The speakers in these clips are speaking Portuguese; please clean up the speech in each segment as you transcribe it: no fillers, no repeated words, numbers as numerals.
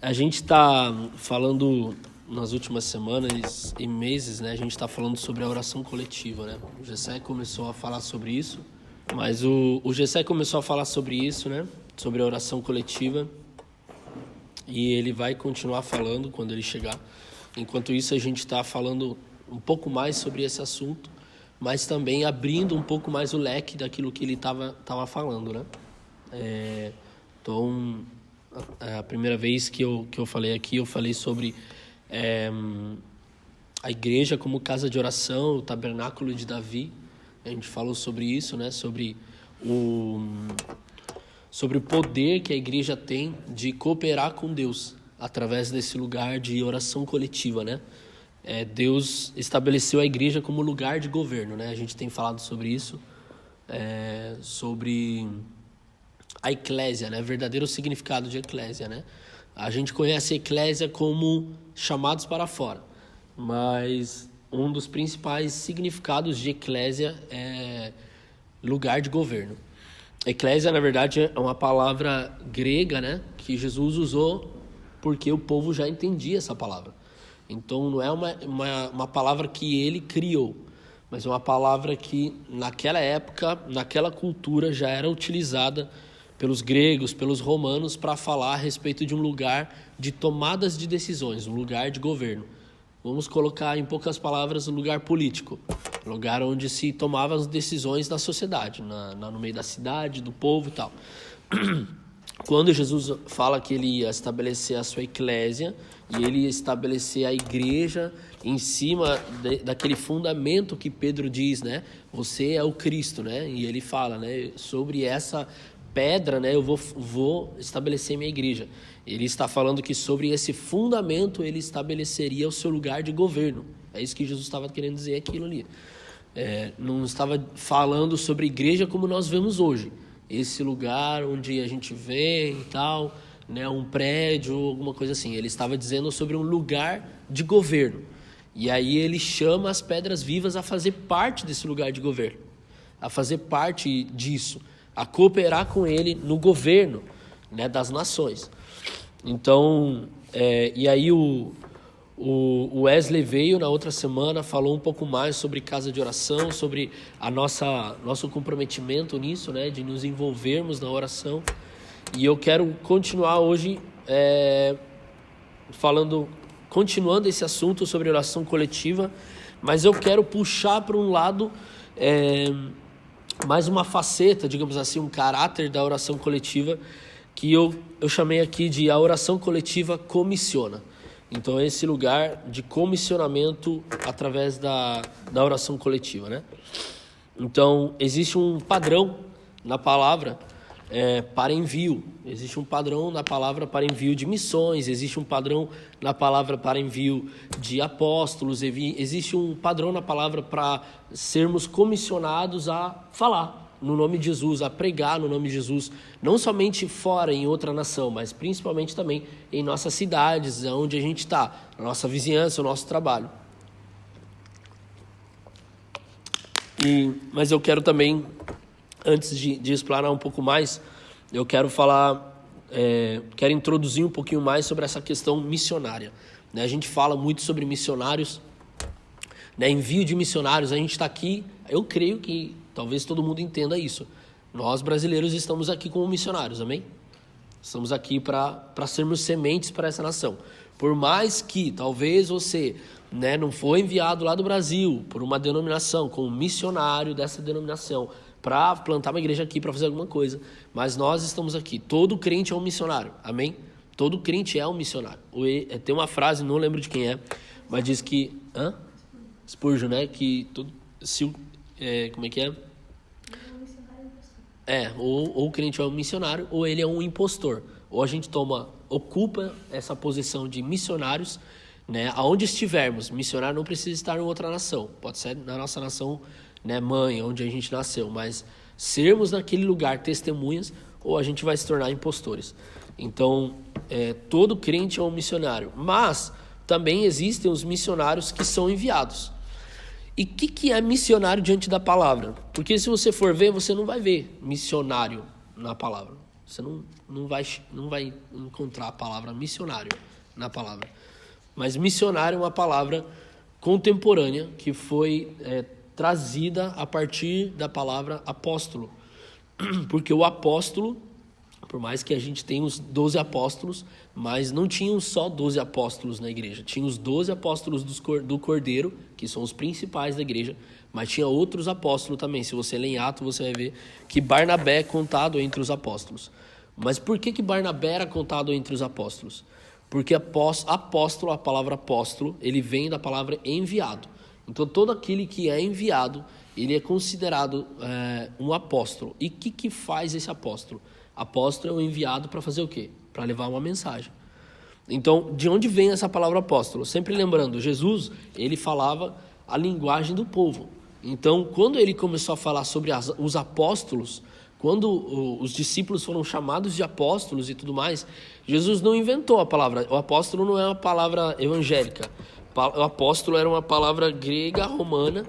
A gente está falando nas últimas semanas e meses, né? A gente está falando sobre a oração coletiva, né? O Gessé começou a falar sobre isso, mas o Gessé começou a falar sobre isso, né? Sobre a oração coletiva, e ele vai continuar falando quando ele chegar. Enquanto isso, a gente está falando um pouco mais sobre esse assunto, mas também abrindo um pouco mais o leque daquilo que ele estava falando, né? Então, a primeira vez que eu falei aqui, eu falei sobre a igreja como casa de oração, o tabernáculo de Davi. A gente falou sobre isso, né? Sobre o poder que a igreja tem de cooperar com Deus através desse lugar de oração coletiva, né? Deus estabeleceu a igreja como lugar de governo, né? A gente tem falado sobre isso, sobre a eclésia, né? Verdadeiro significado de eclésia, né? A gente conhece a eclésia como chamados para fora, mas um dos principais significados de eclésia é lugar de governo. Eclésia, na verdade, é uma palavra grega, né? Que Jesus usou porque o povo já entendia essa palavra. Então, não é uma palavra que ele criou, mas é uma palavra que, naquela época, naquela cultura, já era utilizada pelos gregos, pelos romanos, para falar a respeito de um lugar de tomadas de decisões, um lugar de governo. Vamos colocar, em poucas palavras, um lugar político, um lugar onde se tomavam as decisões da sociedade, no meio da cidade, do povo e tal. Quando Jesus fala que ele ia estabelecer a sua eclésia, e ele ia estabelecer a igreja em cima daquele fundamento que Pedro diz, né? Você é o Cristo, né? E ele fala, né? Sobre essa pedra, né? Eu vou estabelecer minha igreja. Ele está falando que sobre esse fundamento ele estabeleceria o seu lugar de governo. É isso que Jesus estava querendo dizer, aquilo ali. Não estava falando sobre a igreja como nós vemos hoje. Esse lugar onde a gente vem e tal, né, um prédio, alguma coisa assim. Ele estava dizendo sobre um lugar de governo. E aí ele chama as pedras vivas a fazer parte desse lugar de governo, a fazer parte disso, a cooperar com ele no governo, né, das nações. Então, e aí o Wesley veio na outra semana, falou um pouco mais sobre casa de oração, sobre nosso comprometimento nisso, né, de nos envolvermos na oração. E eu quero continuar hoje continuando esse assunto sobre oração coletiva, mas eu quero puxar para um lado mais uma faceta, digamos assim, um caráter da oração coletiva, que eu chamei aqui de a oração coletiva comissiona. Então, é esse lugar de comissionamento através da oração coletiva, né? Então, existe um padrão na palavra para envio. Existe um padrão na palavra para envio de missões, existe um padrão na palavra para envio de apóstolos, existe um padrão na palavra para sermos comissionados a falar no nome de Jesus, a pregar no nome de Jesus, não somente fora em outra nação, mas principalmente também em nossas cidades, onde a gente está, na nossa vizinhança, no nosso trabalho. Mas eu quero também, antes de explanar um pouco mais, eu quero quero introduzir um pouquinho mais sobre essa questão missionária, né? A gente fala muito sobre missionários, né? Envio de missionários. A gente está aqui, eu creio que talvez todo mundo entenda isso. Nós, brasileiros, estamos aqui como missionários, amém? Estamos aqui para sermos sementes para essa nação. Por mais que talvez você, né, não foi enviado lá do Brasil por uma denominação, como missionário dessa denominação, para plantar uma igreja aqui, para fazer alguma coisa, mas nós estamos aqui. Todo crente é um missionário, amém? Todo crente é um missionário. Tem uma frase, não lembro de quem é, mas diz que... Spurgeon, né? Que como é que é? Ou o crente é um missionário, ou ele é um impostor. Ou a gente ocupa essa posição de missionários, né? Aonde estivermos. Missionário não precisa estar em outra nação. Pode ser na nossa nação, né, mãe, onde a gente nasceu. Mas sermos naquele lugar testemunhas, ou a gente vai se tornar impostores. Então, todo crente é um missionário. Mas também existem os missionários que são enviados. E o que é missionário diante da palavra? Porque se você for ver, você não vai ver missionário na palavra. Você não vai encontrar a palavra missionário na palavra. Mas missionário é uma palavra contemporânea que foi trazida a partir da palavra apóstolo. Porque o apóstolo, por mais que a gente tenha os 12 apóstolos, mas não tinham só 12 apóstolos na igreja. Tinha os 12 apóstolos do Cordeiro, que são os principais da igreja, mas tinha outros apóstolos também. Se você ler em Atos, você vai ver que Barnabé é contado entre os apóstolos. Mas por que Barnabé era contado entre os apóstolos? Porque apóstolo, a palavra apóstolo, ele vem da palavra enviado. Então todo aquele que é enviado, ele é considerado um apóstolo. E o que faz esse apóstolo? Apóstolo é o enviado para fazer o quê? Para levar uma mensagem. Então, de onde vem essa palavra apóstolo? Sempre lembrando, Jesus, ele falava a linguagem do povo. Então, quando ele começou a falar sobre os apóstolos, quando os discípulos foram chamados de apóstolos e tudo mais, Jesus não inventou a palavra. O apóstolo não é uma palavra evangélica. O apóstolo era uma palavra grega, romana,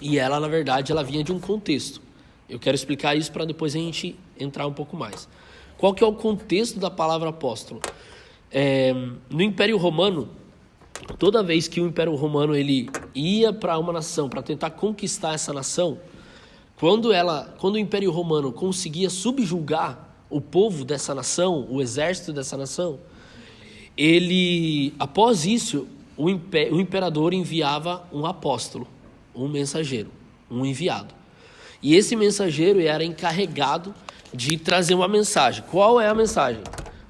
e ela, na verdade, ela vinha de um contexto. Eu quero explicar isso para depois a gente entrar um pouco mais. Qual que é o contexto da palavra apóstolo? No Império Romano, toda vez que o Império Romano ele ia para uma nação, para tentar conquistar essa nação, quando o Império Romano conseguia subjugar o povo dessa nação, o exército dessa nação, após isso, o imperador enviava um apóstolo, um mensageiro, um enviado. E esse mensageiro era encarregado de trazer uma mensagem. Qual é a mensagem?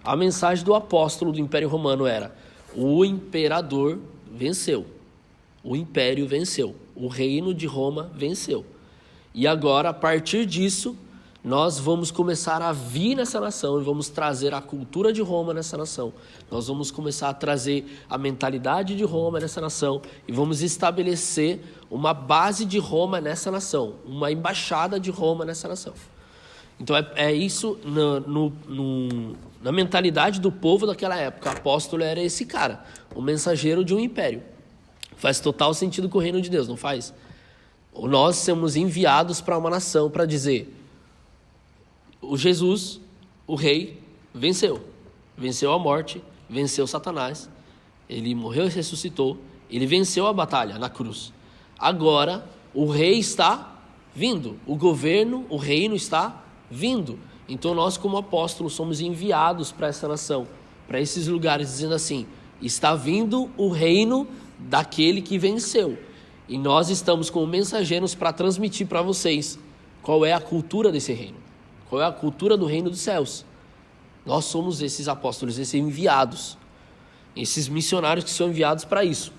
A mensagem do apóstolo do Império Romano era: o imperador venceu, o império venceu, o reino de Roma venceu. E agora, a partir disso, nós vamos começar a vir nessa nação e vamos trazer a cultura de Roma nessa nação. Nós vamos começar a trazer a mentalidade de Roma nessa nação e vamos estabelecer uma base de Roma nessa nação, uma embaixada de Roma nessa nação. Então é isso na mentalidade do povo daquela época. O apóstolo era esse cara, o mensageiro de um império. Faz total sentido com o reino de Deus, não faz? Nós somos enviados para uma nação para dizer: o Jesus, o rei, venceu a morte, venceu Satanás, ele morreu e ressuscitou, ele venceu a batalha na cruz. Agora o rei está vindo, o governo, o reino está vindo. Então nós, como apóstolos, somos enviados para essa nação, para esses lugares, dizendo assim: está vindo o reino daquele que venceu. E nós estamos como mensageiros para transmitir para vocês qual é a cultura desse reino, qual é a cultura do reino dos céus. Nós somos esses apóstolos, esses enviados, esses missionários que são enviados para isso.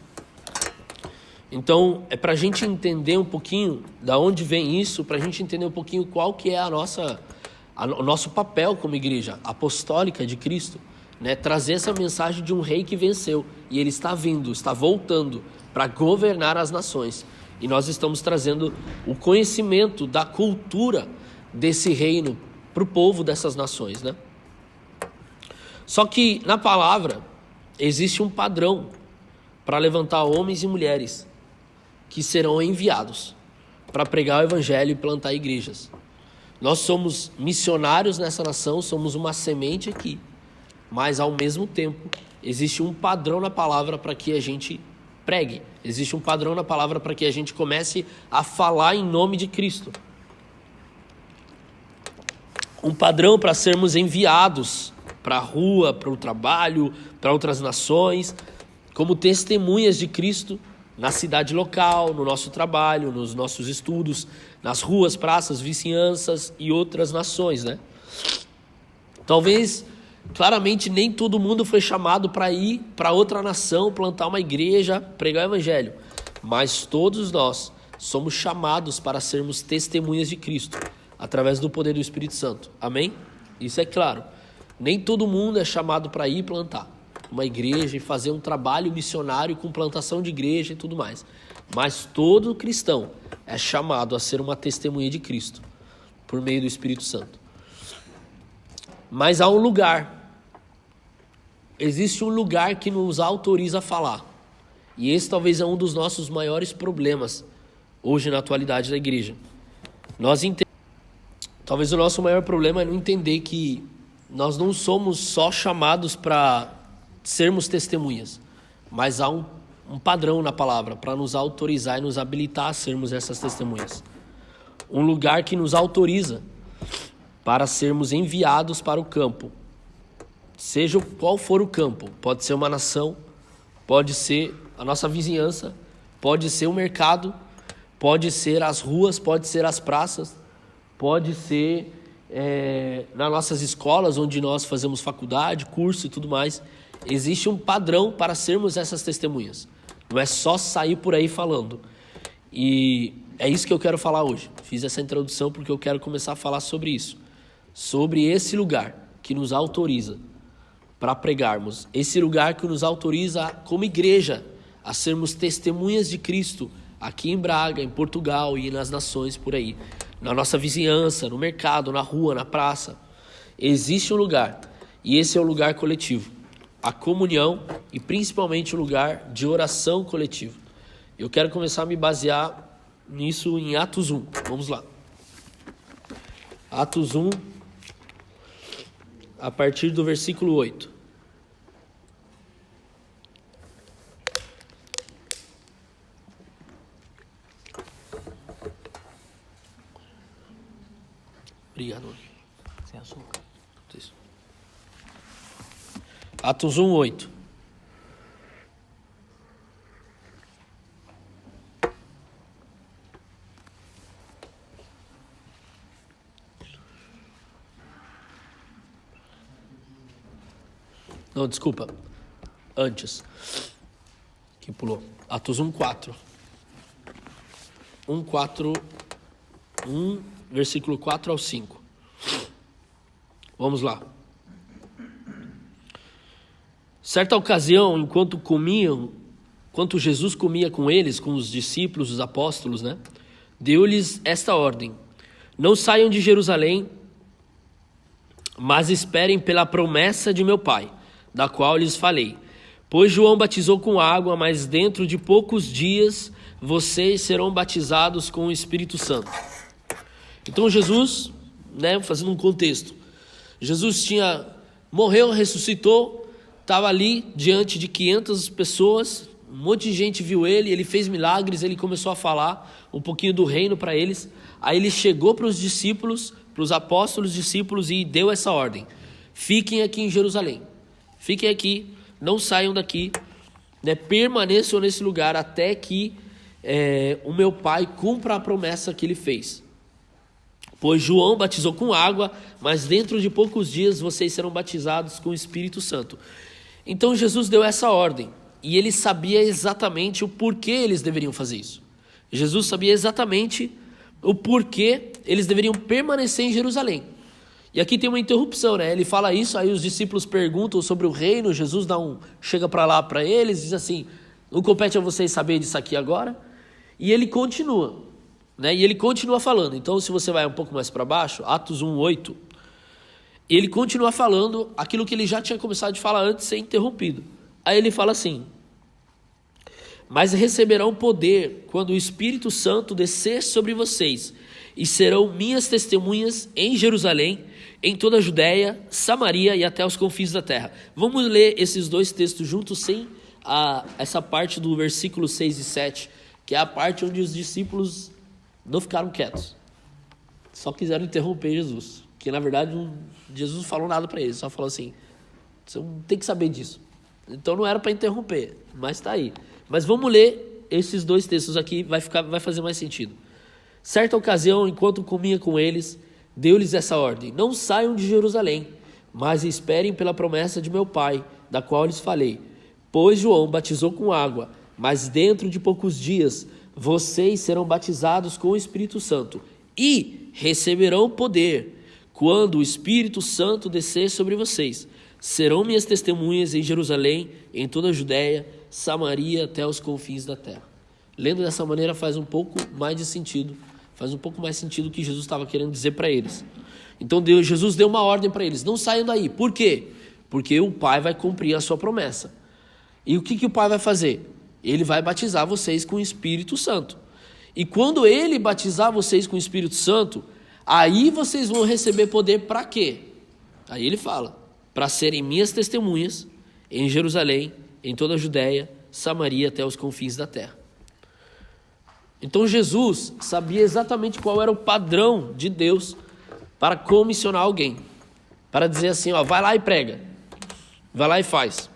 Então, é para a gente entender um pouquinho da onde vem isso, para a gente entender um pouquinho qual que é o nosso papel como igreja apostólica de Cristo, né? Trazer essa mensagem de um rei que venceu, e ele está vindo, está voltando para governar as nações. E nós estamos trazendo o conhecimento da cultura desse reino para o povo dessas nações, né? Só que na palavra existe um padrão para levantar homens e mulheres que serão enviados para pregar o evangelho e plantar igrejas. Nós somos missionários nessa nação, somos uma semente aqui, mas ao mesmo tempo existe um padrão na palavra para que a gente pregue. Existe um padrão na palavra para que a gente comece a falar em nome de Cristo. Um padrão para sermos enviados para a rua, para o trabalho, para outras nações, como testemunhas de Cristo na cidade local, no nosso trabalho, nos nossos estudos, nas ruas, praças, vizinhanças e outras nações, né? Talvez, claramente, nem todo mundo foi chamado para ir para outra nação, plantar uma igreja, pregar o evangelho. Mas todos nós somos chamados para sermos testemunhas de Cristo, através do poder do Espírito Santo. Amém? Isso é claro. Nem todo mundo é chamado para ir plantar uma igreja e fazer um trabalho missionário com plantação de igreja e tudo mais. Mas todo cristão é chamado a ser uma testemunha de Cristo, por meio do Espírito Santo. Mas há um lugar. Existe um lugar que nos autoriza a falar. E esse talvez é um dos nossos maiores problemas hoje na atualidade da igreja. Talvez o nosso maior problema é não entender que nós não somos só chamados para sermos testemunhas, mas há um padrão na palavra para nos autorizar e nos habilitar a sermos essas testemunhas. Um lugar que nos autoriza para sermos enviados para o campo. Seja qual for o campo, pode ser uma nação, pode ser a nossa vizinhança, pode ser o mercado, pode ser as ruas, pode ser as praças, pode ser nas nossas escolas onde nós fazemos faculdade, curso e tudo mais. Existe um padrão para sermos essas testemunhas. Não é só sair por aí falando. E é isso que eu quero falar hoje. Fiz essa introdução porque eu quero começar a falar sobre isso. Sobre esse lugar que nos autoriza para pregarmos. Esse lugar que nos autoriza como igreja a sermos testemunhas de Cristo aqui em Braga, em Portugal e nas nações por aí. Na nossa vizinhança, no mercado, na rua, na praça. Existe um lugar e esse é o lugar coletivo. A comunhão e principalmente o lugar de oração coletivo. Eu quero começar a me basear nisso em Atos 1. Vamos lá. Atos 1, a partir do versículo 8. Obrigado. Sem açúcar. Isso. Atos 1, 8. Não, desculpa. Antes. Que pulou. Atos 1, 4. 1, versículo 4 ao 5. Vamos lá. Certa ocasião, enquanto Jesus comia com eles, com os discípulos, os apóstolos, né? Deu-lhes esta ordem: não saiam de Jerusalém, mas esperem pela promessa de meu Pai, da qual lhes falei. Pois João batizou com água, mas dentro de poucos dias vocês serão batizados com o Espírito Santo. Então Jesus, né, fazendo um contexto, Jesus morreu, ressuscitou, estava ali diante de 500 pessoas, um monte de gente viu ele fez milagres, ele começou a falar um pouquinho do reino para eles. Aí ele chegou para os discípulos, para os apóstolos discípulos e deu essa ordem: fiquem aqui em Jerusalém, fiquem aqui, não saiam daqui, né, permaneçam nesse lugar até que o meu Pai cumpra a promessa que ele fez. Pois João batizou com água, mas dentro de poucos dias vocês serão batizados com o Espírito Santo. Então Jesus deu essa ordem, e ele sabia exatamente o porquê eles deveriam fazer isso. Jesus sabia exatamente o porquê eles deveriam permanecer em Jerusalém. E aqui tem uma interrupção, né? Ele fala isso, aí os discípulos perguntam sobre o reino, Jesus chega para lá para eles, diz assim: não compete a vocês saber disso aqui agora. E ele continua. Né? E ele continua falando. Então, se você vai um pouco mais para baixo, Atos 1, 8, ele continua falando aquilo que ele já tinha começado de falar antes de ser interrompido. Aí ele fala assim: mas receberão poder quando o Espírito Santo descer sobre vocês, e serão minhas testemunhas em Jerusalém, em toda a Judéia, Samaria e até os confins da terra. Vamos ler esses dois textos juntos sem essa parte do versículo 6 e 7, que é a parte onde os discípulos não ficaram quietos, só quiseram interromper Jesus, que na verdade Jesus não falou nada para eles, só falou assim: você não tem que saber disso. Então não era para interromper, mas está aí. Mas vamos ler esses dois textos aqui, vai fazer mais sentido. Certa ocasião, enquanto comia com eles, deu-lhes essa ordem: não saiam de Jerusalém, mas esperem pela promessa de meu Pai, da qual lhes falei. Pois João batizou com água, mas dentro de poucos dias vocês serão batizados com o Espírito Santo e receberão poder quando o Espírito Santo descer sobre vocês. Serão minhas testemunhas em Jerusalém, em toda a Judéia, Samaria, até os confins da terra. Lendo dessa maneira faz um pouco mais sentido o que Jesus estava querendo dizer para eles. Então Jesus deu uma ordem para eles: não saiam daí. Por quê? Porque o Pai vai cumprir a sua promessa. E o que o Pai vai fazer? Ele vai batizar vocês com o Espírito Santo. E quando ele batizar vocês com o Espírito Santo, Aí vocês vão receber poder para quê? Aí ele fala, para serem minhas testemunhas em Jerusalém, em toda a Judéia, Samaria, até os confins da terra. Então Jesus sabia exatamente qual era o padrão de Deus para comissionar alguém. Para dizer assim, ó, vai lá e prega. Vai lá e faz.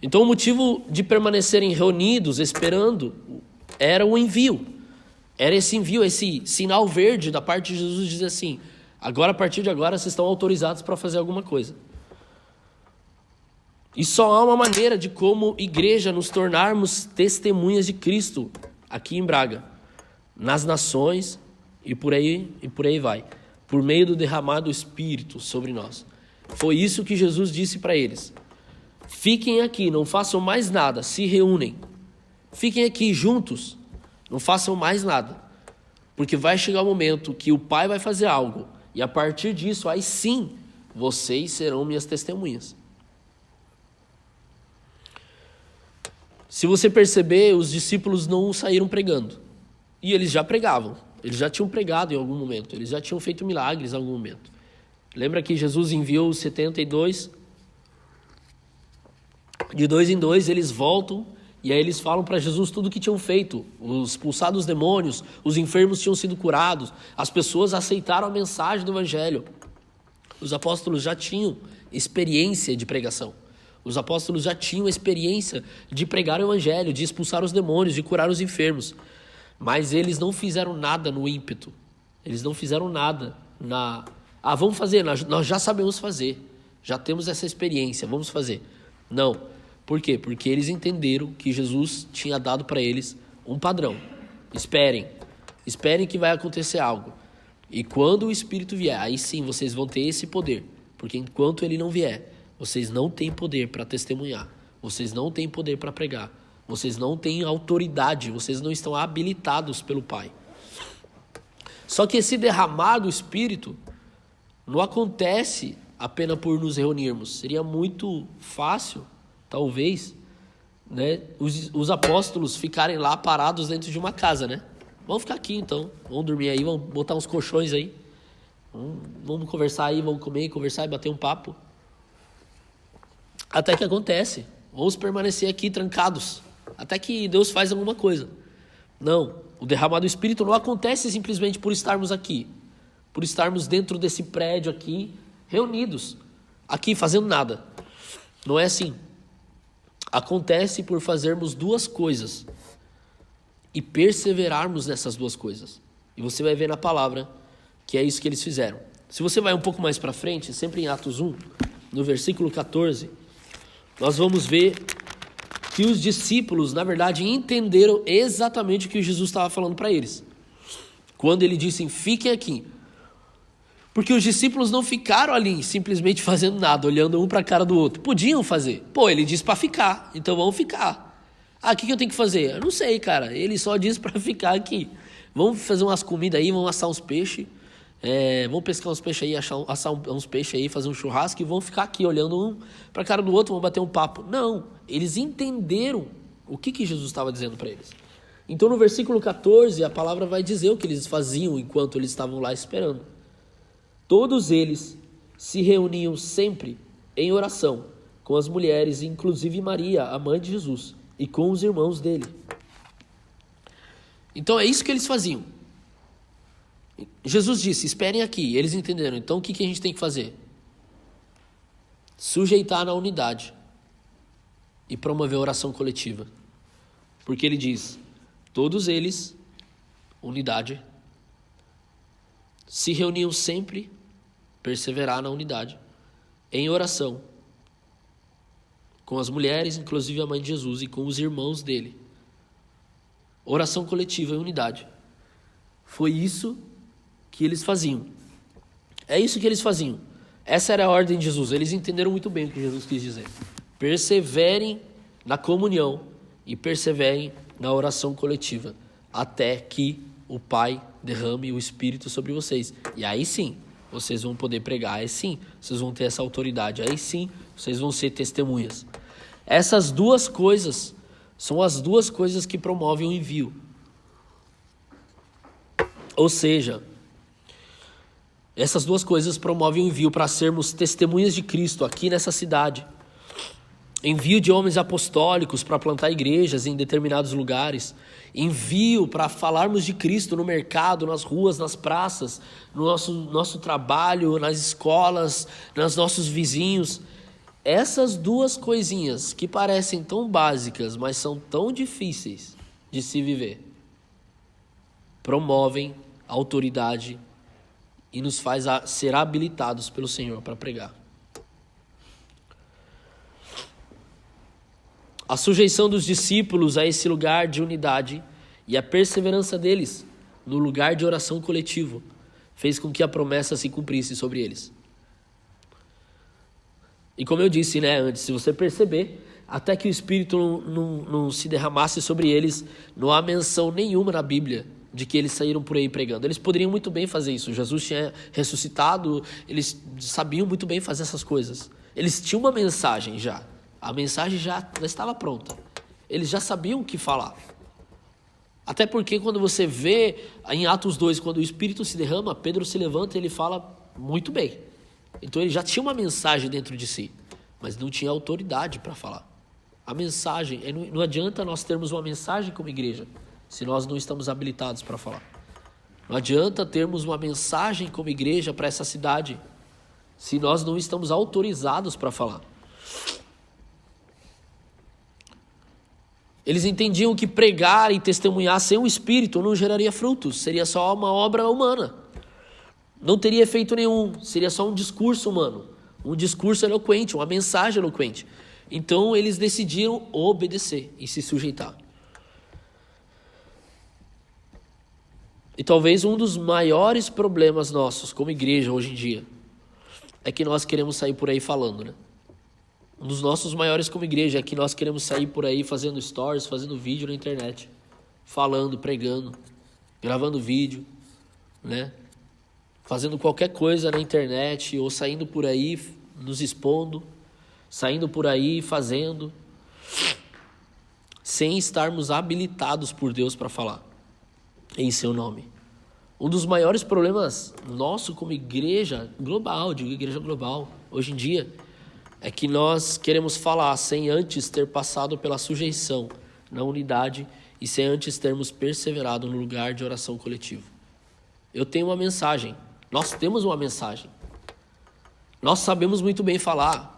Então o motivo de permanecerem reunidos, esperando, era o envio. Era esse envio, esse sinal verde da parte de Jesus dizer assim, agora, a partir de agora, vocês estão autorizados para fazer alguma coisa. E só há uma maneira de como igreja nos tornarmos testemunhas de Cristo aqui em Braga, nas nações e por aí vai, por meio do derramado Espírito sobre nós. Foi isso que Jesus disse para eles. Fiquem aqui, não façam mais nada, se reúnem. Fiquem aqui juntos, não façam mais nada. Porque vai chegar o momento que o Pai vai fazer algo. E a partir disso, aí sim, vocês serão minhas testemunhas. Se você perceber, os discípulos não saíram pregando. E eles já pregavam. Eles já tinham pregado em algum momento. Eles já tinham feito milagres em algum momento. Lembra que Jesus enviou os 72? De 2 em 2 eles voltam e aí eles falam para Jesus tudo o que tinham feito. Os expulsados demônios, os enfermos tinham sido curados. As pessoas aceitaram a mensagem do Evangelho. Os apóstolos já tinham experiência de pregação. Os apóstolos já tinham experiência de pregar o Evangelho, de expulsar os demônios, de curar os enfermos. Mas eles não fizeram nada no ímpeto. Eles não fizeram nada na... vamos fazer, nós já sabemos fazer. Já temos essa experiência, vamos fazer. Não. Por quê? Porque eles entenderam que Jesus tinha dado para eles um padrão. Esperem que vai acontecer algo. E quando o Espírito vier, aí sim vocês vão ter esse poder. Porque enquanto ele não vier, vocês não têm poder para testemunhar. Vocês não têm poder para pregar. Vocês não têm autoridade. Vocês não estão habilitados pelo Pai. Só que esse derramar do Espírito não acontece apenas por nos reunirmos. Seria muito fácil, talvez, né, os apóstolos ficarem lá parados dentro de uma casa, né? Vamos ficar aqui então. Vamos dormir aí, vamos botar uns colchões aí. Vamos conversar aí, vamos comer, conversar e bater um papo. Até que acontece. Vamos permanecer aqui trancados. Até que Deus faz alguma coisa. Não. O derramar do Espírito não acontece simplesmente por estarmos aqui. Por estarmos dentro desse prédio aqui, reunidos. Aqui fazendo nada. Não é assim. Acontece por fazermos duas coisas. E perseverarmos nessas duas coisas. E você vai ver na palavra que é isso que eles fizeram. Se você vai um pouco mais para frente, sempre em Atos 1, no versículo 14... nós vamos ver que os discípulos, na verdade, entenderam exatamente o que Jesus estava falando para eles. Quando ele disse, fiquem aqui. Porque os discípulos não ficaram ali simplesmente fazendo nada, olhando um para a cara do outro. Podiam fazer. Pô, ele disse para ficar, então vamos ficar. O que eu tenho que fazer? Eu não sei, cara. Ele só disse para ficar aqui. Vamos fazer umas comidas aí, vamos assar uns peixes. Vamos pescar uns peixes aí, assar uns peixes aí, fazer um churrasco e vamos ficar aqui olhando um para a cara do outro, vamos bater um papo. Não, eles entenderam o que Jesus estava dizendo para eles. Então no versículo 14 a palavra vai dizer o que eles faziam enquanto eles estavam lá esperando. Todos eles se reuniam sempre em oração com as mulheres, inclusive Maria, a mãe de Jesus, e com os irmãos dele. Então é isso que eles faziam. Jesus disse, esperem aqui. Eles entenderam. Então o que a gente tem que fazer? Sujeitar na unidade e promover a oração coletiva. Porque ele diz, todos eles, unidade, se reuniam sempre, perseverar na unidade, em oração, com as mulheres, inclusive a mãe de Jesus, e com os irmãos dele. Oração coletiva e unidade. Foi isso que eles faziam. É isso que eles faziam. Essa era a ordem de Jesus. Eles entenderam muito bem o que Jesus quis dizer. Perseverem na comunhão e perseverem na oração coletiva, até que o Pai derrame o Espírito sobre vocês. E aí sim, vocês vão poder pregar. Aí sim, vocês vão ter essa autoridade. Aí sim, vocês vão ser testemunhas. Essas duas coisas são as duas coisas que promovem o envio. Ou seja, Essas duas coisas promovem o envio para sermos testemunhas de Cristo aqui nessa cidade. Envio de homens apostólicos para plantar igrejas em determinados lugares. Envio para falarmos de Cristo no mercado, nas ruas, nas praças, no nosso trabalho, nas escolas, nos nossos vizinhos. Essas duas coisinhas que parecem tão básicas, mas são tão difíceis de se viver, promovem a autoridade e nos faz ser habilitados pelo Senhor para pregar. A sujeição dos discípulos a esse lugar de unidade e a perseverança deles no lugar de oração coletivo fez com que a promessa se cumprisse sobre eles. E como eu disse, antes, se você perceber, até que o Espírito não se derramasse sobre eles, não há menção nenhuma na Bíblia de que eles saíram por aí pregando. Eles poderiam muito bem fazer isso. Jesus tinha ressuscitado, eles sabiam muito bem fazer essas coisas. Eles tinham uma mensagem já. A mensagem já estava pronta. Eles já sabiam o que falar. Até porque quando você vê em Atos 2, quando o Espírito se derrama, Pedro se levanta e ele fala muito bem. Então ele já tinha uma mensagem dentro de si, mas não tinha autoridade para falar. A mensagem, não adianta nós termos uma mensagem como igreja, se nós não estamos habilitados para falar. Não adianta termos uma mensagem como igreja para essa cidade, se nós não estamos autorizados para falar. Eles entendiam que pregar e testemunhar sem o Espírito não geraria frutos, seria só uma obra humana. Não teria efeito nenhum, seria só um discurso humano, um discurso eloquente, uma mensagem eloquente. Então eles decidiram obedecer e se sujeitar. E talvez um dos maiores problemas nossos como igreja hoje em dia é que nós queremos sair por aí falando, Um dos nossos maiores como igreja é que nós queremos sair por aí fazendo stories, fazendo vídeo na internet, falando, pregando, gravando vídeo, fazendo qualquer coisa na internet ou saindo por aí nos expondo, saindo por aí fazendo, sem estarmos habilitados por Deus para falar em seu nome. Um dos maiores problemas nosso como igreja global, digo igreja global, hoje em dia, é que nós queremos falar sem antes ter passado pela sujeição na unidade e sem antes termos perseverado no lugar de oração coletivo. Eu tenho uma mensagem, nós temos uma mensagem, nós sabemos muito bem falar.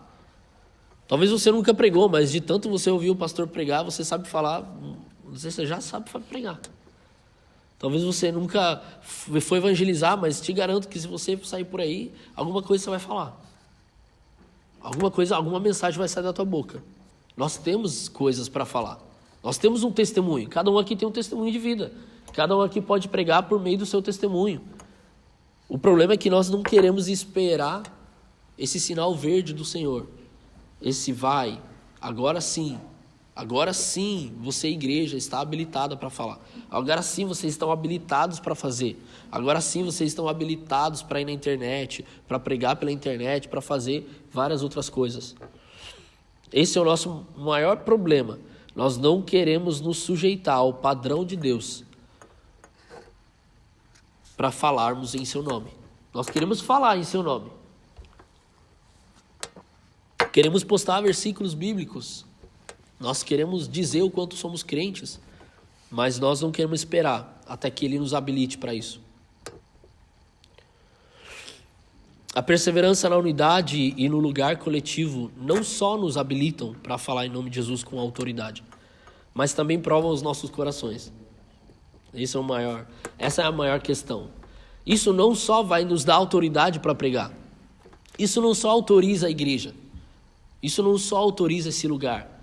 Talvez você nunca pregou, mas de tanto você ouvir o pastor pregar, você sabe falar, você já sabe pregar. Talvez você nunca foi evangelizar, mas te garanto que se você sair por aí, alguma coisa você vai falar. Alguma mensagem vai sair da tua boca. Nós temos coisas para falar. Nós temos um testemunho. Cada um aqui tem um testemunho de vida. Cada um aqui pode pregar por meio do seu testemunho. O problema é que nós não queremos esperar esse sinal verde do Senhor. Esse vai, agora sim, você, igreja, está habilitada para falar. Agora sim vocês estão habilitados para fazer. Agora sim vocês estão habilitados para ir na internet, para pregar pela internet, para fazer várias outras coisas. Esse é o nosso maior problema. Nós não queremos nos sujeitar ao padrão de Deus para falarmos em seu nome. Nós queremos falar em seu nome. Queremos postar versículos bíblicos. Nós queremos dizer o quanto somos crentes, mas nós não queremos esperar até que Ele nos habilite para isso. A perseverança na unidade e no lugar coletivo não só nos habilitam para falar em nome de Jesus com autoridade, mas também provam os nossos corações. Essa é a maior questão. Isso não só vai nos dar autoridade para pregar. Isso não só autoriza a igreja. Isso não só autoriza esse lugar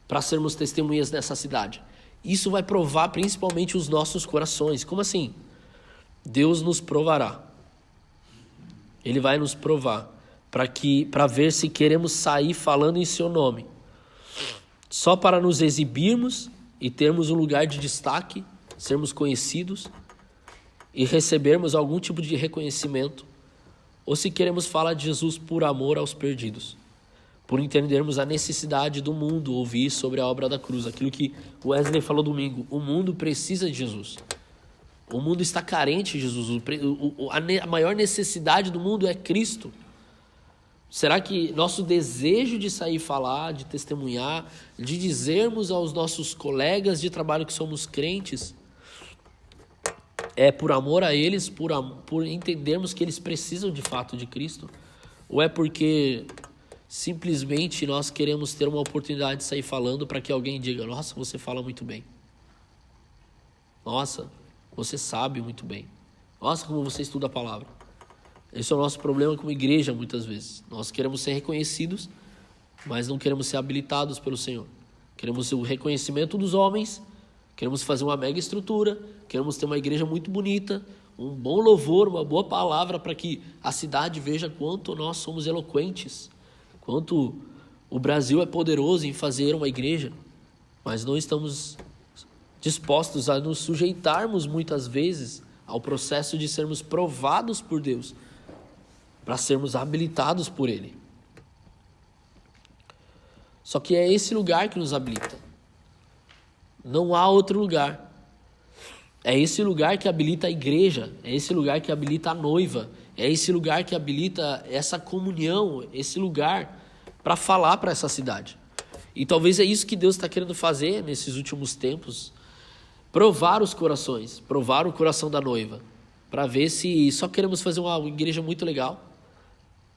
para sermos testemunhas nessa cidade. Isso vai provar principalmente os nossos corações. Como assim? Deus nos provará. Ele vai nos provar para ver se queremos sair falando em seu nome. Só para nos exibirmos e termos um lugar de destaque, sermos conhecidos e recebermos algum tipo de reconhecimento, ou se queremos falar de Jesus por amor aos perdidos, por entendermos a necessidade do mundo ouvir sobre a obra da cruz, aquilo que o Wesley falou domingo, o mundo precisa de Jesus. O mundo está carente, Jesus. A maior necessidade do mundo é Cristo. Será que nosso desejo de sair falar, de testemunhar, de dizermos aos nossos colegas de trabalho que somos crentes, é por amor a eles, por entendermos que eles precisam de fato de Cristo? Ou é porque simplesmente nós queremos ter uma oportunidade de sair falando para que alguém diga: nossa, você fala muito bem. Nossa, você sabe muito bem. Nossa, como você estuda a palavra. Esse é o nosso problema como igreja muitas vezes. Nós queremos ser reconhecidos, mas não queremos ser habilitados pelo Senhor. Queremos o reconhecimento dos homens, queremos fazer uma mega estrutura, queremos ter uma igreja muito bonita, um bom louvor, uma boa palavra para que a cidade veja quanto nós somos eloquentes, quanto o Brasil é poderoso em fazer uma igreja, mas não estamos dispostos a nos sujeitarmos muitas vezes ao processo de sermos provados por Deus, para sermos habilitados por Ele. Só que é esse lugar que nos habilita. Não há outro lugar. É esse lugar que habilita a igreja, é esse lugar que habilita a noiva, é esse lugar que habilita essa comunhão, esse lugar para falar para essa cidade. E talvez é isso que Deus está querendo fazer nesses últimos tempos, provar os corações, provar o coração da noiva, para ver se só queremos fazer uma igreja muito legal,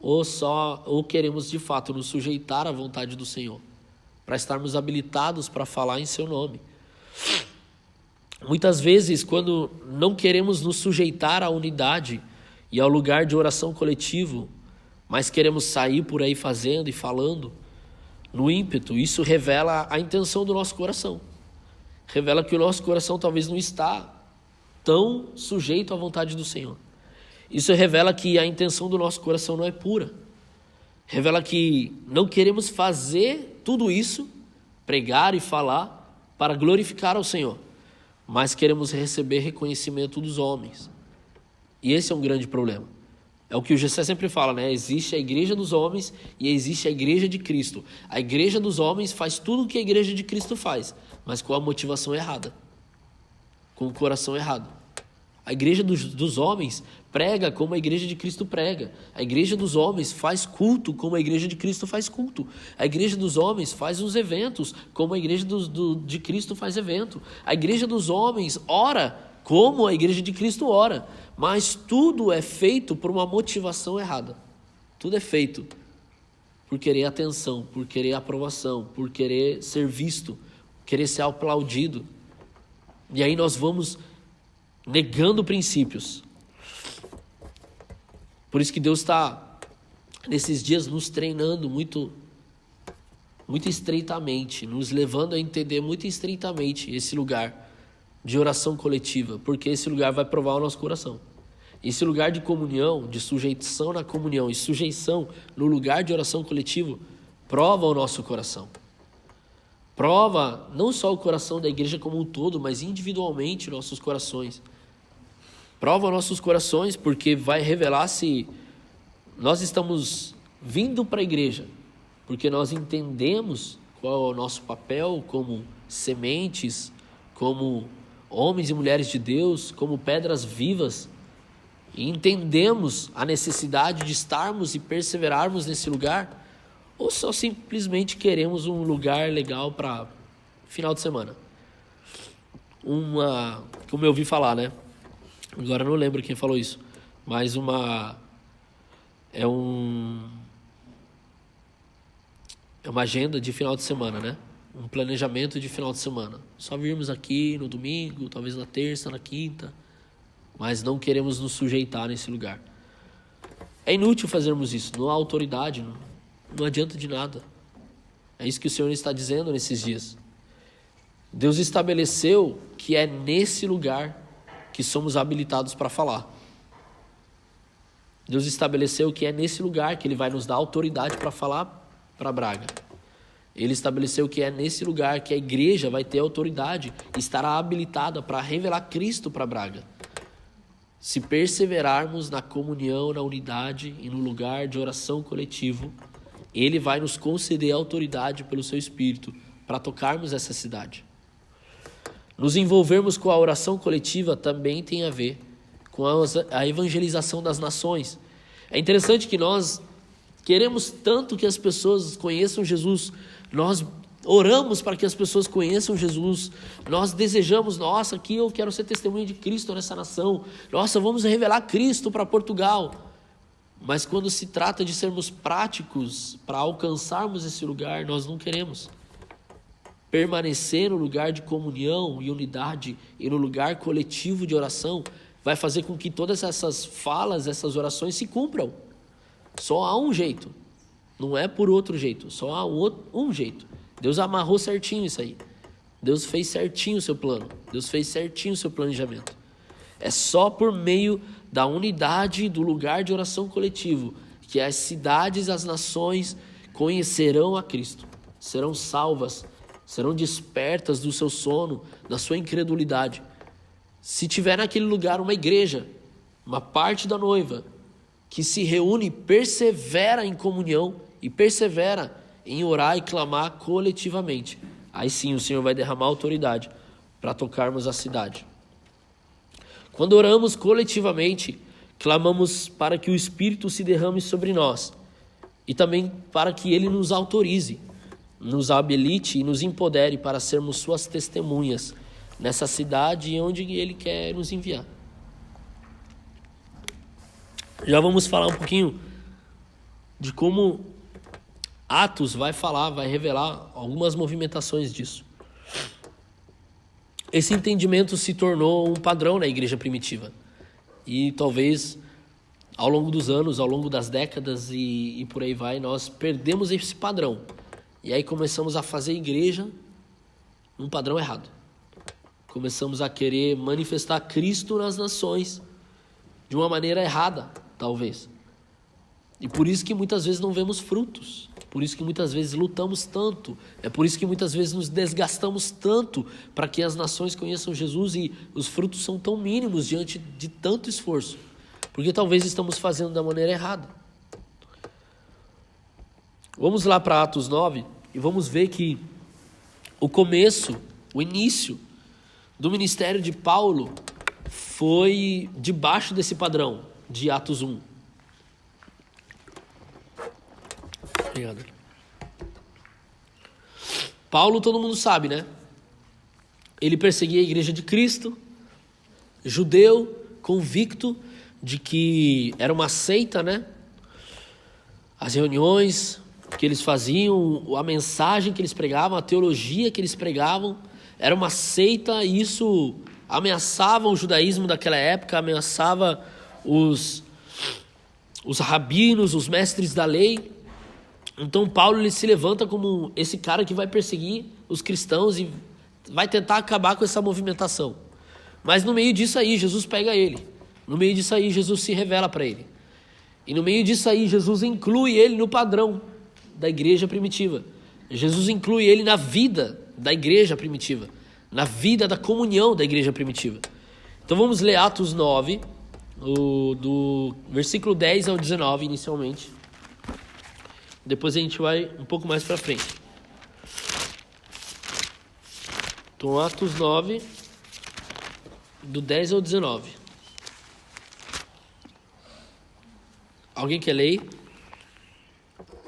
ou queremos de fato nos sujeitar à vontade do Senhor, para estarmos habilitados para falar em seu nome. Muitas vezes, quando não queremos nos sujeitar à unidade e ao lugar de oração coletivo, mas queremos sair por aí fazendo e falando, no ímpeto, isso revela a intenção do nosso coração. Revela que o nosso coração talvez não está tão sujeito à vontade do Senhor. Isso revela que a intenção do nosso coração não é pura. Revela que não queremos fazer tudo isso, pregar e falar, para glorificar ao Senhor, mas queremos receber reconhecimento dos homens. E esse é um grande problema. É o que o Gessé sempre fala, né? Existe a igreja dos homens e existe a igreja de Cristo. A igreja dos homens faz tudo o que a igreja de Cristo faz, mas com a motivação errada, com o coração errado. A igreja dos homens prega como a igreja de Cristo prega. A igreja dos homens faz culto como a igreja de Cristo faz culto. A igreja dos homens faz os eventos como a igreja de Cristo faz evento. A igreja dos homens ora como a igreja de Cristo ora. Mas tudo é feito por uma motivação errada. Tudo é feito por querer atenção, por querer aprovação, por querer ser visto, querer ser aplaudido. E aí nós vamos negando princípios. Por isso que Deus está, nesses dias, nos treinando muito estreitamente, nos levando a entender muito estreitamente esse lugar de oração coletiva, porque esse lugar vai provar o nosso coração. Esse lugar de comunhão, de sujeição na comunhão e sujeição no lugar de oração coletivo, prova o nosso coração. Prova não só o coração da igreja como um todo, mas individualmente nossos corações. Prova nossos corações, porque vai revelar se nós estamos vindo para a igreja, porque nós entendemos qual é o nosso papel como sementes, como homens e mulheres de Deus, como pedras vivas, e entendemos a necessidade de estarmos e perseverarmos nesse lugar, ou só simplesmente queremos um lugar legal para final de semana. Como eu ouvi falar, né? Agora eu não lembro quem falou isso, mas é uma agenda de final de semana, né? Um planejamento de final de semana. Só virmos aqui no domingo, talvez na terça, na quinta, mas não queremos nos sujeitar nesse lugar. É inútil fazermos isso, não há autoridade, não adianta de nada. É isso que o Senhor está dizendo nesses dias. Deus estabeleceu que é nesse lugar que somos habilitados para falar. Deus estabeleceu que é nesse lugar que Ele vai nos dar autoridade para falar para Braga. Ele estabeleceu que é nesse lugar que a igreja vai ter autoridade e estará habilitada para revelar Cristo para Braga. Se perseverarmos na comunhão, na unidade e no lugar de oração coletivo, Ele vai nos conceder autoridade pelo Seu Espírito para tocarmos essa cidade. Nos envolvermos com a oração coletiva também tem a ver com a evangelização das nações. É interessante que nós queremos tanto que as pessoas conheçam Jesus, nós oramos para que as pessoas conheçam Jesus, nós desejamos, nossa, aqui eu quero ser testemunha de Cristo nessa nação, nossa, vamos revelar Cristo para Portugal. Mas quando se trata de sermos práticos para alcançarmos esse lugar, nós não queremos. Permanecer no lugar de comunhão e unidade e no lugar coletivo de oração vai fazer com que todas essas falas, essas orações se cumpram. Só há um jeito, não é por outro jeito, só há um jeito. Deus amarrou certinho isso aí. Deus fez certinho o seu plano, Deus fez certinho o seu planejamento. É só por meio da unidade do lugar de oração coletivo que as cidades, as nações conhecerão a Cristo, serão salvas, serão despertas do seu sono, da sua incredulidade. Se tiver naquele lugar uma igreja, uma parte da noiva, que se reúne, persevera em comunhão e persevera em orar e clamar coletivamente, aí sim o Senhor vai derramar autoridade para tocarmos a cidade. Quando oramos coletivamente, clamamos para que o Espírito se derrame sobre nós e também para que Ele nos autorize, nos habilite e nos empodere para sermos suas testemunhas nessa cidade onde Ele quer nos enviar. Já vamos falar um pouquinho de como Atos vai revelar algumas movimentações disso. Esse entendimento se tornou um padrão na igreja primitiva. E talvez ao longo dos anos, ao longo das décadas e por aí vai, nós perdemos esse padrão. E aí começamos a fazer igreja num padrão errado. Começamos a querer manifestar Cristo nas nações de uma maneira errada, talvez. E por isso que muitas vezes não vemos frutos. Por isso que muitas vezes lutamos tanto. É por isso que muitas vezes nos desgastamos tanto para que as nações conheçam Jesus e os frutos são tão mínimos diante de tanto esforço. Porque talvez estamos fazendo da maneira errada. Vamos lá para Atos 9 e vamos ver que o começo, o início do ministério de Paulo foi debaixo desse padrão de Atos 1. Obrigado. Paulo, todo mundo sabe, né? Ele perseguia a igreja de Cristo, judeu, convicto de que era uma seita, né? As reuniões que eles faziam, a mensagem que eles pregavam, a teologia que eles pregavam, era uma seita e isso ameaçava o judaísmo daquela época, ameaçava os rabinos, os mestres da lei. Então Paulo ele se levanta como esse cara que vai perseguir os cristãos e vai tentar acabar com essa movimentação. Mas no meio disso aí, Jesus pega ele. No meio disso aí, Jesus se revela para ele. E no meio disso aí, Jesus inclui ele no padrão da igreja primitiva. Jesus inclui ele na vida da igreja primitiva, na vida da comunhão da igreja primitiva. Então vamos ler Atos 9, do versículo 10 ao 19 inicialmente. Depois a gente vai um pouco mais para frente. Então Atos 9, do 10 ao 19. Alguém quer ler?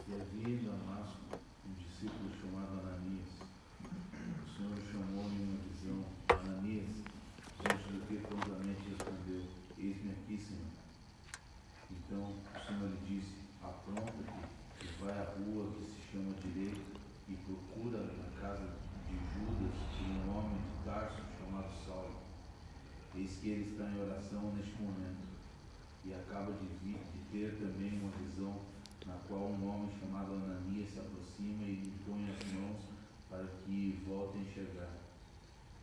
E havia em Damasco um discípulo chamado Ananias. O Senhor o chamou em uma visão: Ananias, diante do que prontamente respondeu: Eis-me aqui, Senhor. Então o Senhor lhe disse: Apronta-te e vai à rua que se chama Direita e procura na casa de Judas por um homem de Tarso chamado Saulo. Eis que ele está em oração neste momento. E acaba de ter também uma visão na qual um homem chamado Ananias se aproxima e lhe põe as mãos para que volte a enxergar.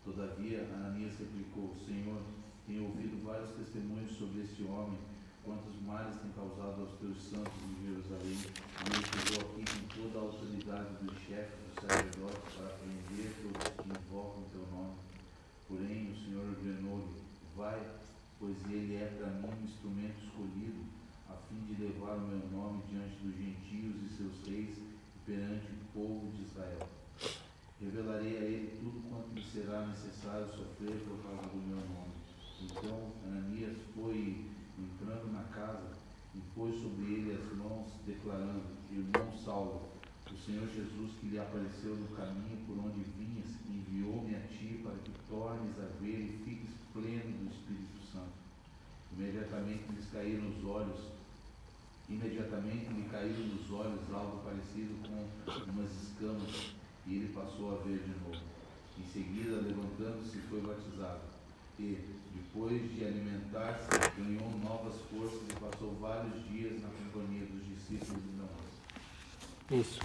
Todavia, Ananias replicou: Senhor, tenho ouvido vários testemunhos sobre este homem, quantos males tem causado aos teus santos em Jerusalém, e eu estou aqui com toda a autoridade do chefe dos sacerdotes para prender todos que invocam teu nome. Porém, o Senhor ordenou-lhe: vai, pois ele é para mim um instrumento escolhido, a fim de levar o meu nome diante dos gentios e seus reis e perante o povo de Israel. Revelarei a ele tudo quanto me será será necessário sofrer por causa do meu nome. Então Ananias foi entrando na casa e pôs sobre ele as mãos, declarando: Irmão Saulo, o Senhor Jesus, que lhe apareceu no caminho por onde vinhas, enviou-me a ti para que tornes a ver e fiques pleno do Espírito Santo. Imediatamente lhe caíram nos olhos algo parecido com umas escamas, e ele passou a ver de novo. Em seguida, levantando-se, foi batizado. E, depois de alimentar-se, ganhou novas forças e passou vários dias na companhia dos discípulos de Damasco. Isso.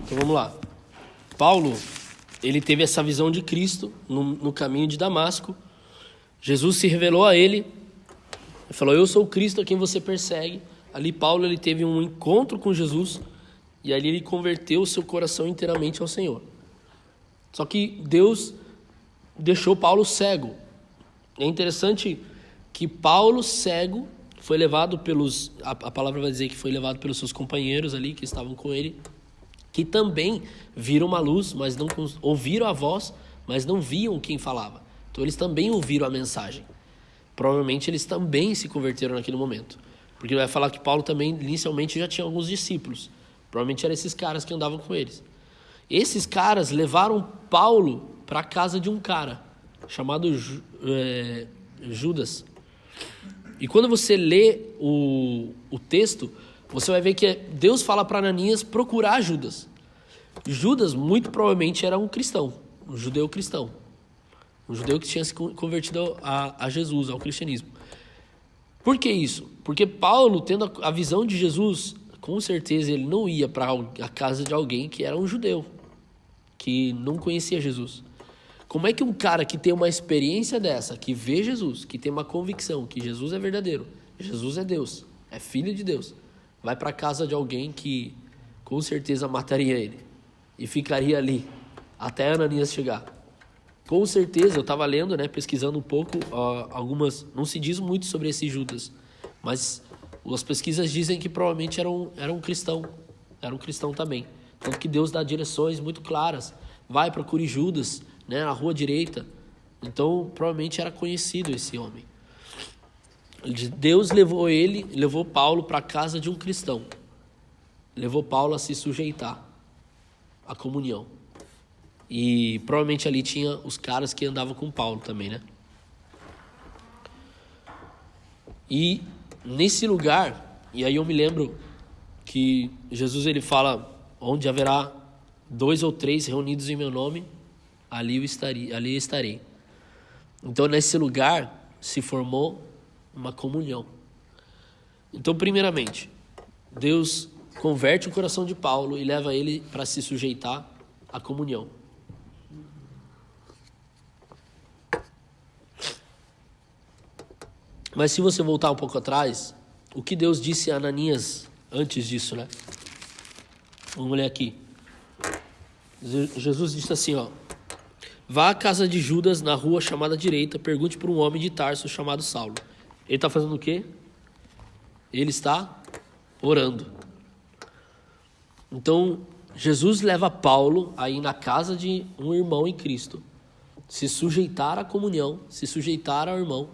Então vamos lá. Paulo, ele teve essa visão de Cristo no caminho de Damasco. Jesus se revelou a ele. Ele falou: eu sou o Cristo a quem você persegue. Ali Paulo, ele teve um encontro com Jesus. E ali ele converteu o seu coração inteiramente ao Senhor. Só que Deus deixou Paulo cego. É interessante que Paulo, cego, foi levado pelos... A palavra vai dizer que foi levado pelos seus companheiros ali, que estavam com ele, que também viram uma luz, mas não ouviram a voz, mas não viam quem falava. Então eles também ouviram a mensagem. Provavelmente eles também se converteram naquele momento. Porque vai falar que Paulo também, inicialmente, já tinha alguns discípulos. Provavelmente eram esses caras que andavam com eles. Esses caras levaram Paulo para a casa de um cara chamado Judas. E quando você lê o texto, você vai ver que Deus fala para Ananias procurar Judas. Judas, muito provavelmente, era um cristão, um judeu cristão. Um judeu que tinha se convertido a Jesus, ao cristianismo. Por que isso? Porque Paulo, tendo a visão de Jesus, com certeza ele não ia para a casa de alguém que era um judeu, que não conhecia Jesus. Como é que um cara que tem uma experiência dessa, que vê Jesus, que tem uma convicção que Jesus é verdadeiro, Jesus é Deus, é filho de Deus, vai para a casa de alguém que com certeza mataria ele e ficaria ali até Ananias chegar? Com certeza, eu estava lendo, pesquisando um pouco, algumas, não se diz muito sobre esse Judas, mas as pesquisas dizem que provavelmente era um cristão também. Tanto que Deus dá direções muito claras, vai, procure Judas, na rua direita. Então, provavelmente era conhecido esse homem. Deus levou Paulo para a casa de um cristão, levou Paulo a se sujeitar à comunhão. E provavelmente ali tinha os caras que andavam com Paulo também, E nesse lugar, e aí eu me lembro que Jesus ele fala: onde haverá 2 ou 3 reunidos em meu nome, ali eu estarei. Então nesse lugar se formou uma comunhão. Então, primeiramente, Deus converte o coração de Paulo e leva ele para se sujeitar à comunhão. Mas se você voltar um pouco atrás, o que Deus disse a Ananias antes disso, Vamos ler aqui. Jesus disse assim, vá à casa de Judas, na rua chamada direita, pergunte por um homem de Tarso chamado Saulo. Ele está fazendo o quê? Ele está orando. Então, Jesus leva Paulo a ir na casa de um irmão em Cristo, se sujeitar à comunhão, se sujeitar ao irmão,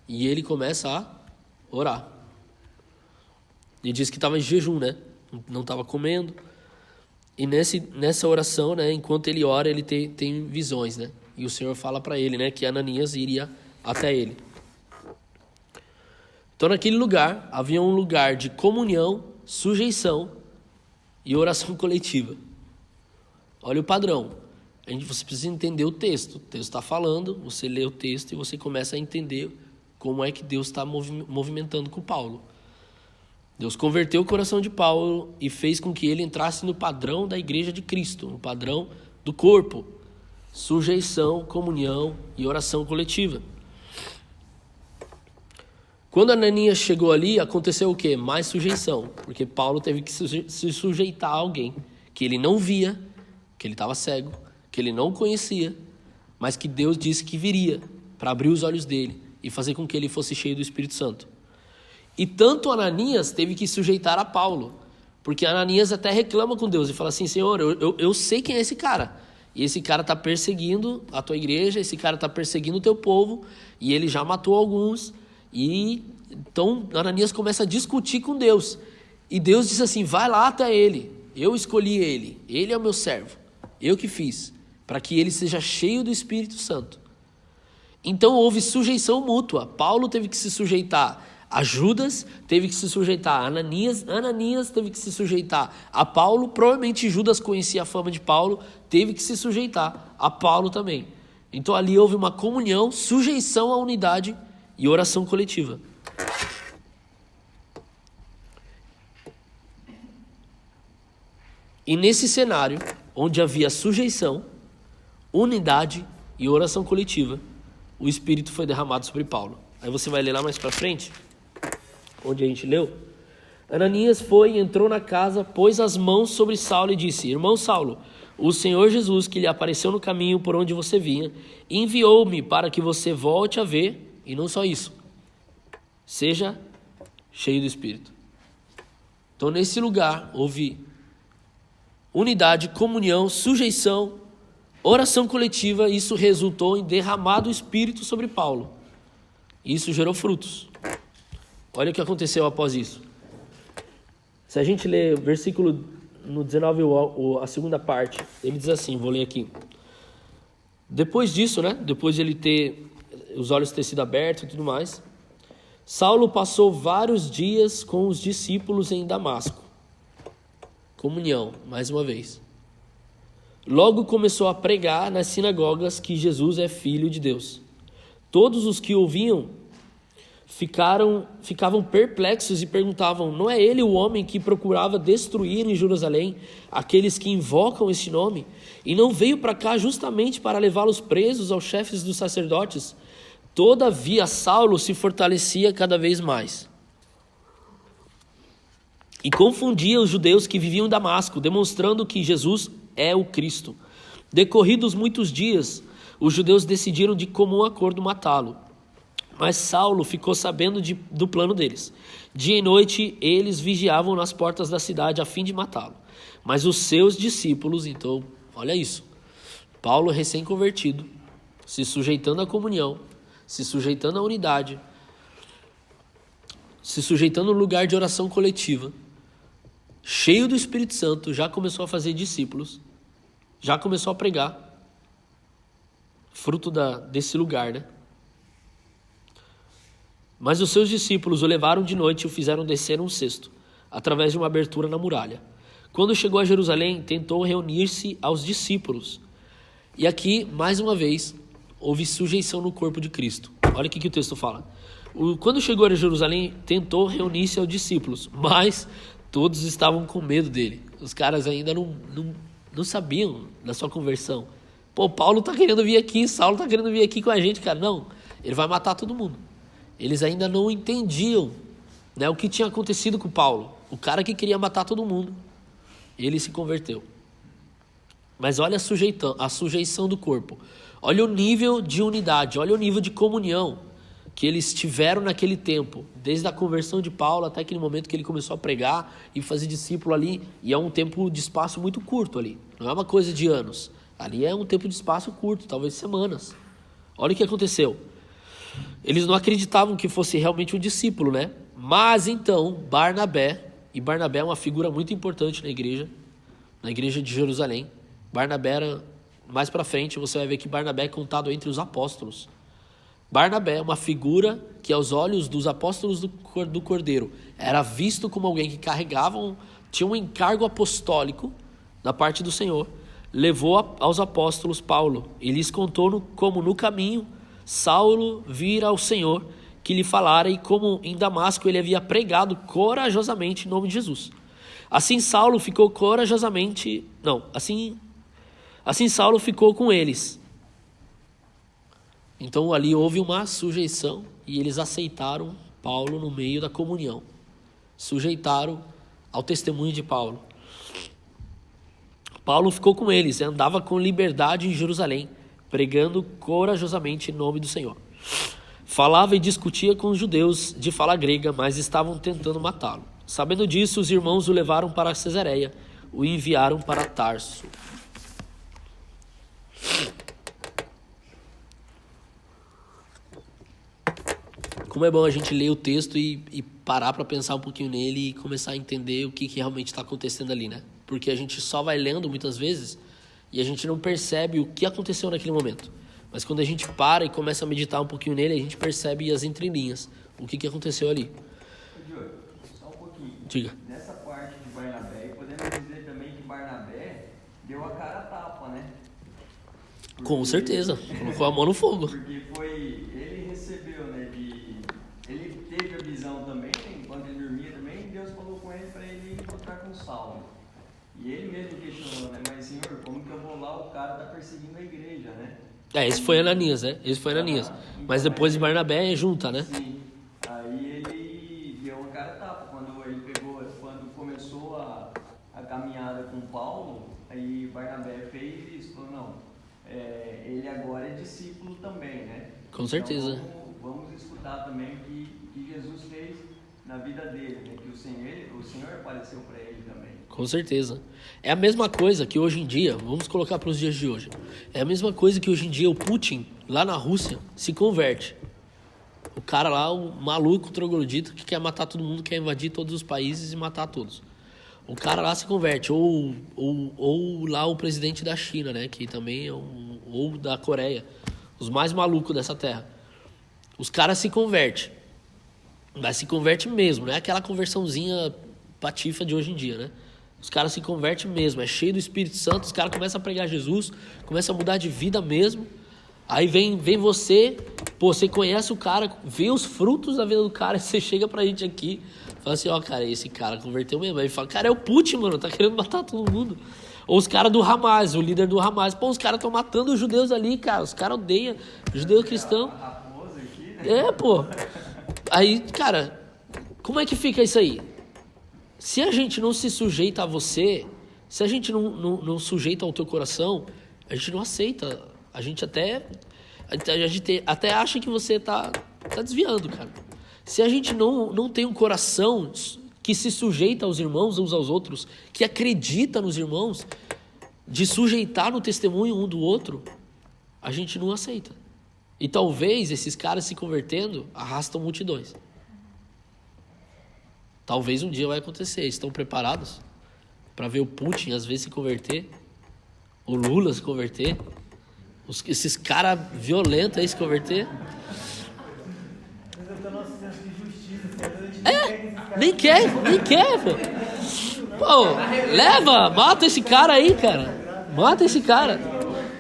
e ele começa a orar. Ele diz que estava em jejum, não estava comendo. E nessa oração, enquanto ele ora, ele tem visões, E o Senhor fala para ele, que Ananias iria até ele. Então, naquele lugar, havia um lugar de comunhão, sujeição e oração coletiva. Olha o padrão. Você precisa entender o texto. O texto está falando, você lê o texto e você começa a entender como é que Deus está movimentando com Paulo. Deus converteu o coração de Paulo e fez com que ele entrasse no padrão da igreja de Cristo, no padrão do corpo. Sujeição, comunhão e oração coletiva. Quando Ananias chegou ali, aconteceu o quê? Mais sujeição, porque Paulo teve que se sujeitar a alguém que ele não via, que ele estava cego, que ele não conhecia, mas que Deus disse que viria para abrir os olhos dele e fazer com que ele fosse cheio do Espírito Santo. E tanto Ananias teve que sujeitar a Paulo, porque Ananias até reclama com Deus e fala assim, Senhor, eu sei quem é esse cara, e esse cara está perseguindo a tua igreja, esse cara está perseguindo o teu povo, e ele já matou alguns. E então Ananias começa a discutir com Deus. E Deus diz assim, vai lá até ele, eu escolhi ele é o meu servo, eu que fiz, para que ele seja cheio do Espírito Santo. Então houve sujeição mútua. Paulo teve que se sujeitar a Judas, teve que se sujeitar a Ananias, Ananias teve que se sujeitar a Paulo, provavelmente Judas conhecia a fama de Paulo, teve que se sujeitar a Paulo também. Então ali houve uma comunhão, sujeição à unidade e oração coletiva. E nesse cenário, onde havia sujeição, unidade e oração coletiva, o Espírito foi derramado sobre Paulo. Aí você vai ler lá mais para frente, onde a gente leu. Ananias foi, entrou na casa, pôs as mãos sobre Saulo e disse, irmão Saulo, o Senhor Jesus, que lhe apareceu no caminho por onde você vinha, enviou-me para que você volte a ver, e não só isso, seja cheio do Espírito. Então nesse lugar houve unidade, comunhão, sujeição, oração coletiva. Isso resultou em derramado o Espírito sobre Paulo. Isso gerou frutos. Olha o que aconteceu após isso. Se a gente ler o versículo no 19, a segunda parte, ele diz assim, vou ler aqui. Depois disso, depois de ele ter os olhos ter sido abertos e tudo mais, Saulo passou vários dias com os discípulos em Damasco. Comunhão, mais uma vez. Logo começou a pregar nas sinagogas que Jesus é Filho de Deus. Todos os que ouviam ficavam perplexos e perguntavam, não é ele o homem que procurava destruir em Jerusalém aqueles que invocam este nome? E não veio para cá justamente para levá-los presos aos chefes dos sacerdotes? Todavia Saulo se fortalecia cada vez mais e confundia os judeus que viviam em Damasco, demonstrando que Jesus é o Cristo. Decorridos muitos dias, os judeus decidiram de comum acordo matá-lo. Mas Saulo ficou sabendo do plano deles. Dia e noite eles vigiavam nas portas da cidade a fim de matá-lo. Mas os seus discípulos, então, olha isso. Paulo recém-convertido, se sujeitando à comunhão, se sujeitando à unidade, se sujeitando ao lugar de oração coletiva, cheio do Espírito Santo, já começou a fazer discípulos, já começou a pregar, fruto desse lugar, Mas os seus discípulos o levaram de noite e o fizeram descer um cesto, através de uma abertura na muralha. Quando chegou a Jerusalém, tentou reunir-se aos discípulos. E aqui, mais uma vez, houve sujeição no corpo de Cristo. Olha o que o texto fala. Quando chegou a Jerusalém, tentou reunir-se aos discípulos, mas todos estavam com medo dele. Os caras ainda não sabiam da sua conversão. Paulo está querendo vir aqui, Saulo está querendo vir aqui com a gente, cara. Não, ele vai matar todo mundo. Eles ainda não entendiam, o que tinha acontecido com Paulo. O cara que queria matar todo mundo, ele se converteu. Mas olha a sujeição do corpo. Olha o nível de unidade, olha o nível de comunhão que eles tiveram naquele tempo, desde a conversão de Paulo até aquele momento que ele começou a pregar e fazer discípulo ali, e é um tempo de espaço muito curto ali, não é uma coisa de anos, ali é um tempo de espaço curto, talvez semanas. Olha o que aconteceu, eles não acreditavam que fosse realmente um discípulo, Mas então Barnabé, e Barnabé é uma figura muito importante na igreja de Jerusalém. Barnabé era, mais para frente você vai ver que Barnabé é contado entre os apóstolos. Barnabé é uma figura que aos olhos dos apóstolos do Cordeiro era visto como alguém que tinha um encargo apostólico da parte do Senhor. Levou aos apóstolos Paulo e lhes contou como no caminho Saulo vira ao Senhor que lhe falara e como em Damasco ele havia pregado corajosamente em nome de Jesus. Assim Saulo ficou Assim Saulo ficou com eles. Então ali houve uma sujeição e eles aceitaram Paulo no meio da comunhão. Sujeitaram ao testemunho de Paulo. Paulo ficou com eles, andava com liberdade em Jerusalém, pregando corajosamente em nome do Senhor. Falava e discutia com os judeus de fala grega, mas estavam tentando matá-lo. Sabendo disso, os irmãos o levaram para Cesareia, o enviaram para Tarso. como é bom a gente ler o texto e parar para pensar um pouquinho nele e começar a entender o que realmente está acontecendo ali, né? Porque a gente só vai lendo muitas vezes e a gente não percebe o que aconteceu naquele momento. Mas quando a gente para e começa a meditar um pouquinho nele, a gente percebe as entrelinhas, o que aconteceu ali. Diogo, só um pouquinho. Diga. Nessa parte de Barnabé, podemos dizer também que Barnabé deu a cara a tapa, né? Com certeza, colocou a mão no fogo. Porque ele recebeu, né, ele teve a visão também, enquanto ele dormia também, Deus falou com ele para ele encontrar com Saulo. E ele mesmo questionou, né, mas Senhor, como que eu vou lá, o cara tá perseguindo a igreja, né? Esse foi Ananias, né? Mas depois de Barnabé junta, né? Sim. Aí ele deu uma cara a tapa, quando começou a caminhada com Paulo, aí Barnabé fez isso, falou, não, ele agora é discípulo também, né? Com certeza. Então, vamos escutar também o que Jesus fez na vida dele, né? Que o Senhor apareceu para ele também. Com certeza. É a mesma coisa que hoje em dia, vamos colocar para os dias de hoje, é a mesma coisa que hoje em dia o Putin, lá na Rússia, se converte. O cara lá, o maluco, o troglodita, que quer matar todo mundo, quer invadir todos os países e matar todos. O cara lá se converte. Ou lá o presidente da China, né? Que também é ou da Coreia. Os mais malucos dessa terra. Os caras se convertem. Mas se converte mesmo, não é aquela conversãozinha patifa de hoje em dia, né? Os caras se convertem mesmo, é cheio do Espírito Santo, os caras começam a pregar Jesus, começam a mudar de vida mesmo. Aí vem você, você conhece o cara, vê os frutos da vida do cara, e você chega pra gente aqui, fala assim, ó, cara, esse cara converteu mesmo. Aí fala, cara, é o Putin, mano, tá querendo matar todo mundo. Ou os caras do Hamas, o líder do Hamas, pô, os caras estão matando os judeus ali, cara, os caras odeiam judeu cristão. Pô. Aí, cara, como é que fica isso aí? Se a gente não se sujeita a você, se a gente não sujeita ao teu coração, a gente não aceita. A gente até acha que você tá desviando, cara. Se a gente não tem um coração que se sujeita aos irmãos uns aos outros, que acredita nos irmãos, de sujeitar no testemunho um do outro, a gente não aceita. E talvez esses caras se convertendo arrastam multidões. Talvez um dia vai acontecer. Estão preparados para ver o Putin às vezes se converter? O Lula se converter? Esses caras violentos aí se converter? Nem quer, pô. Pô, leva, mata esse cara aí, cara. Mata esse cara.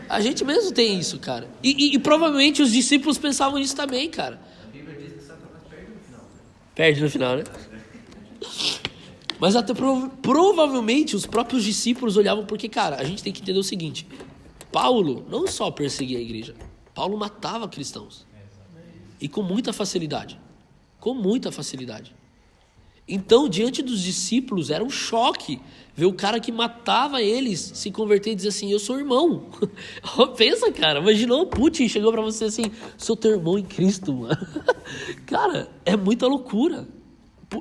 A gente mesmo tem isso, cara. E provavelmente os discípulos pensavam nisso também, cara. A Bíblia diz que Satanás perde no final. Perde no final, né? Mas até provavelmente os próprios discípulos olhavam porque, cara, a gente tem que entender o seguinte. Paulo não só perseguia a igreja. Paulo matava cristãos. E com muita facilidade. Com muita facilidade. Então, diante dos discípulos, era um choque ver o cara que matava eles se converter e dizer assim, eu sou irmão. Pensa, cara, imaginou o Putin chegou pra você assim, sou teu irmão em Cristo, mano. Cara, é muita loucura.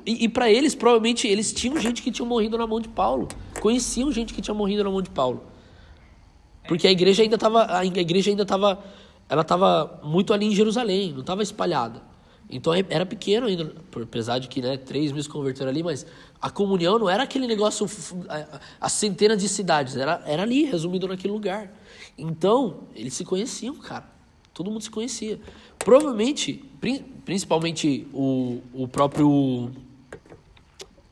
E para eles, provavelmente, eles tinham gente que tinha morrido na mão de Paulo. Conheciam gente que tinha morrido na mão de Paulo. Porque a igreja ainda estava ela estava muito ali em Jerusalém, não estava espalhada. Então era pequeno ainda, apesar de que 3 mil se converteram ali, mas a comunhão não era aquele negócio, a centenas de cidades, era ali, resumido naquele lugar. Então, eles se conheciam, cara. Todo mundo se conhecia. Provavelmente, principalmente o próprio...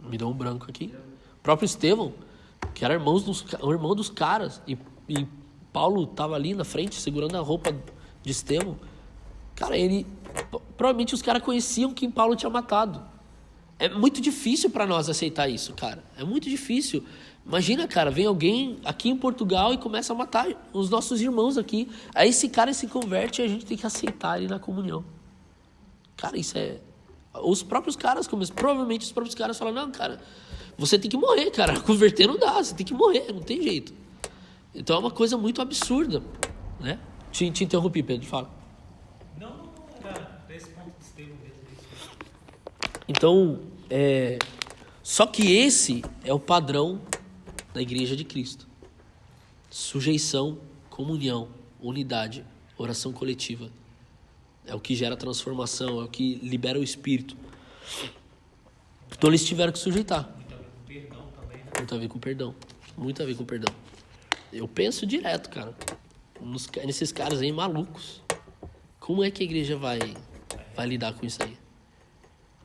Me deu um branco aqui. O próprio Estevão, que era o irmão dos caras. E Paulo estava ali na frente, segurando a roupa de Estevão. Cara, provavelmente os caras conheciam quem Paulo tinha matado. É muito difícil para nós aceitar isso, cara. É muito difícil. Imagina, cara, vem alguém aqui em Portugal e começa a matar os nossos irmãos aqui. Aí esse cara se converte e a gente tem que aceitar ele na comunhão. Cara, isso é... Os próprios caras começam... Provavelmente os próprios caras falam, não, cara, você tem que morrer, cara. Converter não dá, você tem que morrer, não tem jeito. Então é uma coisa muito absurda, né? Te interrompi, Pedro, fala. Não, era esse ponto de Estevão mesmo. Então, só que esse é o padrão da Igreja de Cristo. Sujeição, comunhão, unidade, oração coletiva. É o que gera transformação, é o que libera o espírito. Então eles tiveram que sujeitar. Muito a ver com perdão também, né? Muito a ver com perdão. Muito a ver com perdão. Eu penso direto, cara, nesses caras aí malucos. Como é que a igreja vai lidar com isso aí?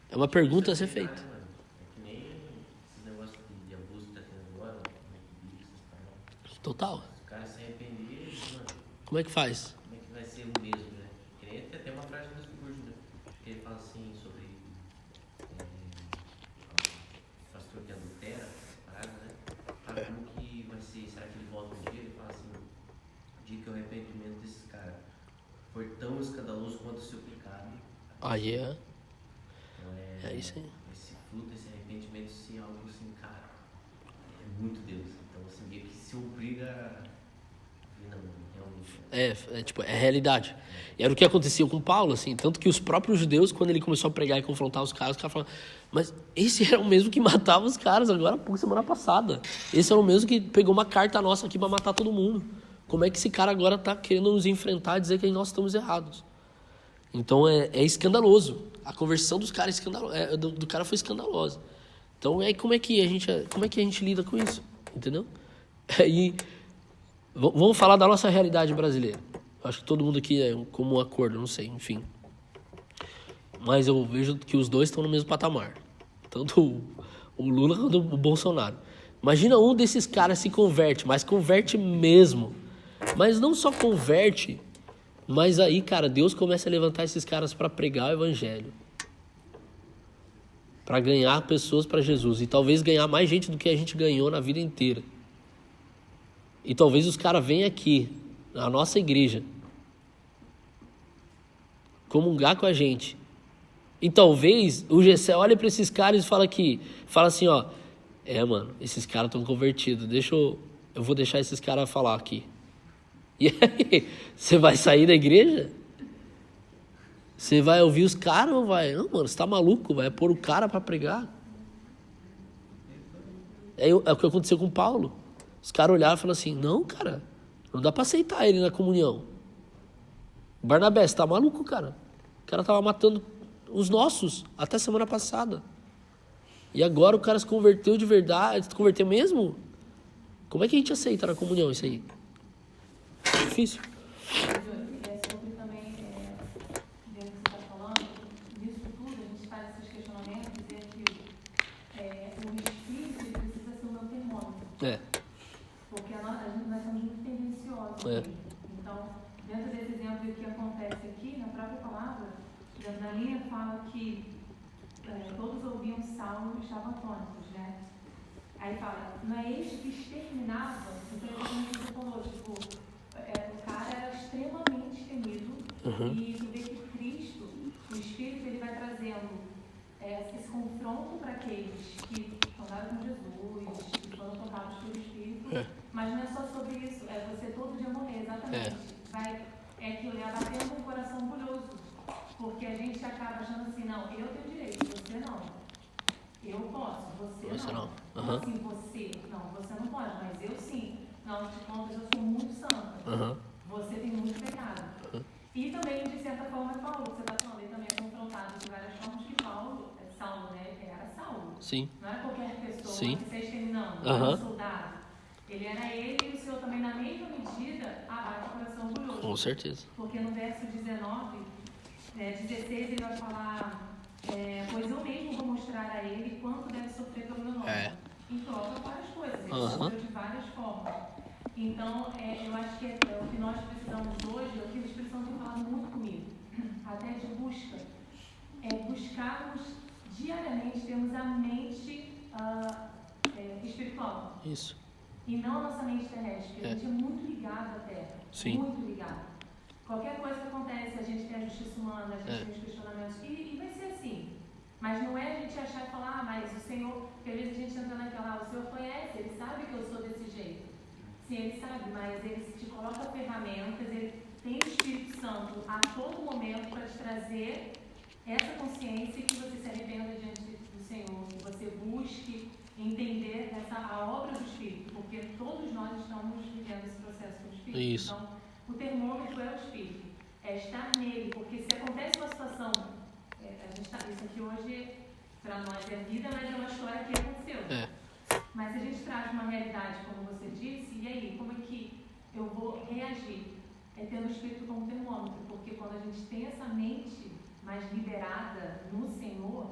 É uma pergunta a ser feita. É que nem esses negócios de abuso que tá tendo agora, essas paradas. Total. Os caras se arrependerem, mano, Como é que faz? como é que vai ser o mesmo, né? Que nem tem até uma frase do Spurgeon, né? Que ele fala assim sobre o pastor que adultera, essas paradas, né? Fala como que vai ser, será que ele volta um dia? Ele fala assim, o dia que o arrependimento desses caras for tão escandaloso quanto o seu pecado. Aí é. Então É isso aí. esse fruto, esse arrependimento, se algo assim, cara, é muito Deus. Então, assim, meio que se obriga a vir na mão, realmente. É realidade. E era o que acontecia com Paulo, assim, tanto que os próprios judeus, quando ele começou a pregar e confrontar os caras falavam, mas esse era o mesmo que matava os caras agora, por semana passada. Esse era o mesmo que pegou uma carta nossa aqui pra matar todo mundo. Como é que esse cara agora tá querendo nos enfrentar e dizer que nós estamos errados? Então é escandaloso. A conversão dos caras do cara foi escandalosa. Então como é que a gente lida com isso? Entendeu? E vamos falar da nossa realidade brasileira. Acho que todo mundo aqui é como um acordo, não sei, enfim. Mas eu vejo que os dois estão no mesmo patamar. Tanto o Lula quanto o Bolsonaro. Imagina um desses caras se converte, mas converte mesmo. Mas não só converte, mas aí, cara, Deus começa a levantar esses caras para pregar o evangelho. Para ganhar pessoas para Jesus. E talvez ganhar mais gente do que a gente ganhou na vida inteira. E talvez os caras venham aqui, na nossa igreja, comungar com a gente. E talvez o Gessé olhe para esses caras e fala assim, ó, mano, esses caras estão convertidos, eu vou deixar esses caras falar aqui. E aí, você vai sair da igreja? Você vai ouvir os caras ou vai? Não, mano, você tá maluco, vai pôr o cara para pregar. É o que aconteceu com Paulo. Os caras olharam e falaram assim, não, cara, não dá para aceitar ele na comunhão. Barnabé, você tá maluco, cara? O cara tava matando os nossos até semana passada. E agora o cara se converteu de verdade, se converteu mesmo? Como é que a gente aceita na comunhão isso aí? É difícil. Sobre também, dentro do que você está falando, nisso tudo, a gente faz esses questionamentos, dizer que o espírito ele precisa ser o meu termômetro. Porque nós somos muito tendenciosos. Então, dentro desse exemplo que acontece aqui, na própria palavra, na linha fala que todos ouviam Saulo e estavam atônitos, né? Aí fala, não é este que exterminava, então exatamente o que você falou, tipo, o cara era extremamente temido, e tu vê que Cristo, o Espírito, ele vai trazendo esse confronto para aqueles que andaram com Jesus, que foram tocados pelo Espírito, mas não é só sobre isso, é você todo dia morrer, exatamente. É aquilo, é abatendo um coração orgulhoso, porque a gente acaba achando assim, não, eu tenho direito, você não. Eu posso, você não. Como assim você? Não, você não pode, mas eu sim. Não, de contas, eu sou muito santa. Você tem muito pecado. E também, de certa forma, Paulo, que você está falando, ele também é confrontado de várias formas que Saulo, né? Ele era Saulo. Sim. Não era qualquer pessoa Sim. que você exterminando, não era um soldado. Ele era ele e o Senhor também, na mesma medida, abate o coração orgulhoso. Com certeza. Porque no verso 16, ele vai falar, pois eu mesmo vou mostrar a ele quanto deve sofrer pelo meu nome. Em troca de várias coisas, ele sofreu de várias formas. Então, eu acho que o que nós precisamos hoje, o que o Espírito Santo tem falado muito comigo, até de busca, é buscarmos diariamente, termos a mente espiritual. Isso. E não a nossa mente terrestre, porque a gente é muito ligado à terra. Sim. Muito ligado. Qualquer coisa que acontece, a gente tem a justiça humana, a gente tem os questionamentos, e vai ser assim. Mas não é a gente achar e falar, mas o Senhor, porque às vezes a gente entra naquela, o Senhor conhece, Ele sabe que eu sou desse jeito. Sim, Ele sabe, mas Ele te coloca ferramentas, Ele tem o Espírito Santo a todo momento para te trazer essa consciência que você se arrependa diante do Senhor, que você busque entender a obra do Espírito, porque todos nós estamos vivendo esse processo com o Espírito. Isso. Então, o termômetro é o Espírito. é estar nele, porque se acontece uma situação, isso aqui hoje, para nós é vida, mas é uma história que aconteceu. Mas se a gente traz uma realidade, como você disse, e aí, como é que eu vou reagir? É tendo o Espírito como termômetro, porque quando a gente tem essa mente mais liberada no Senhor,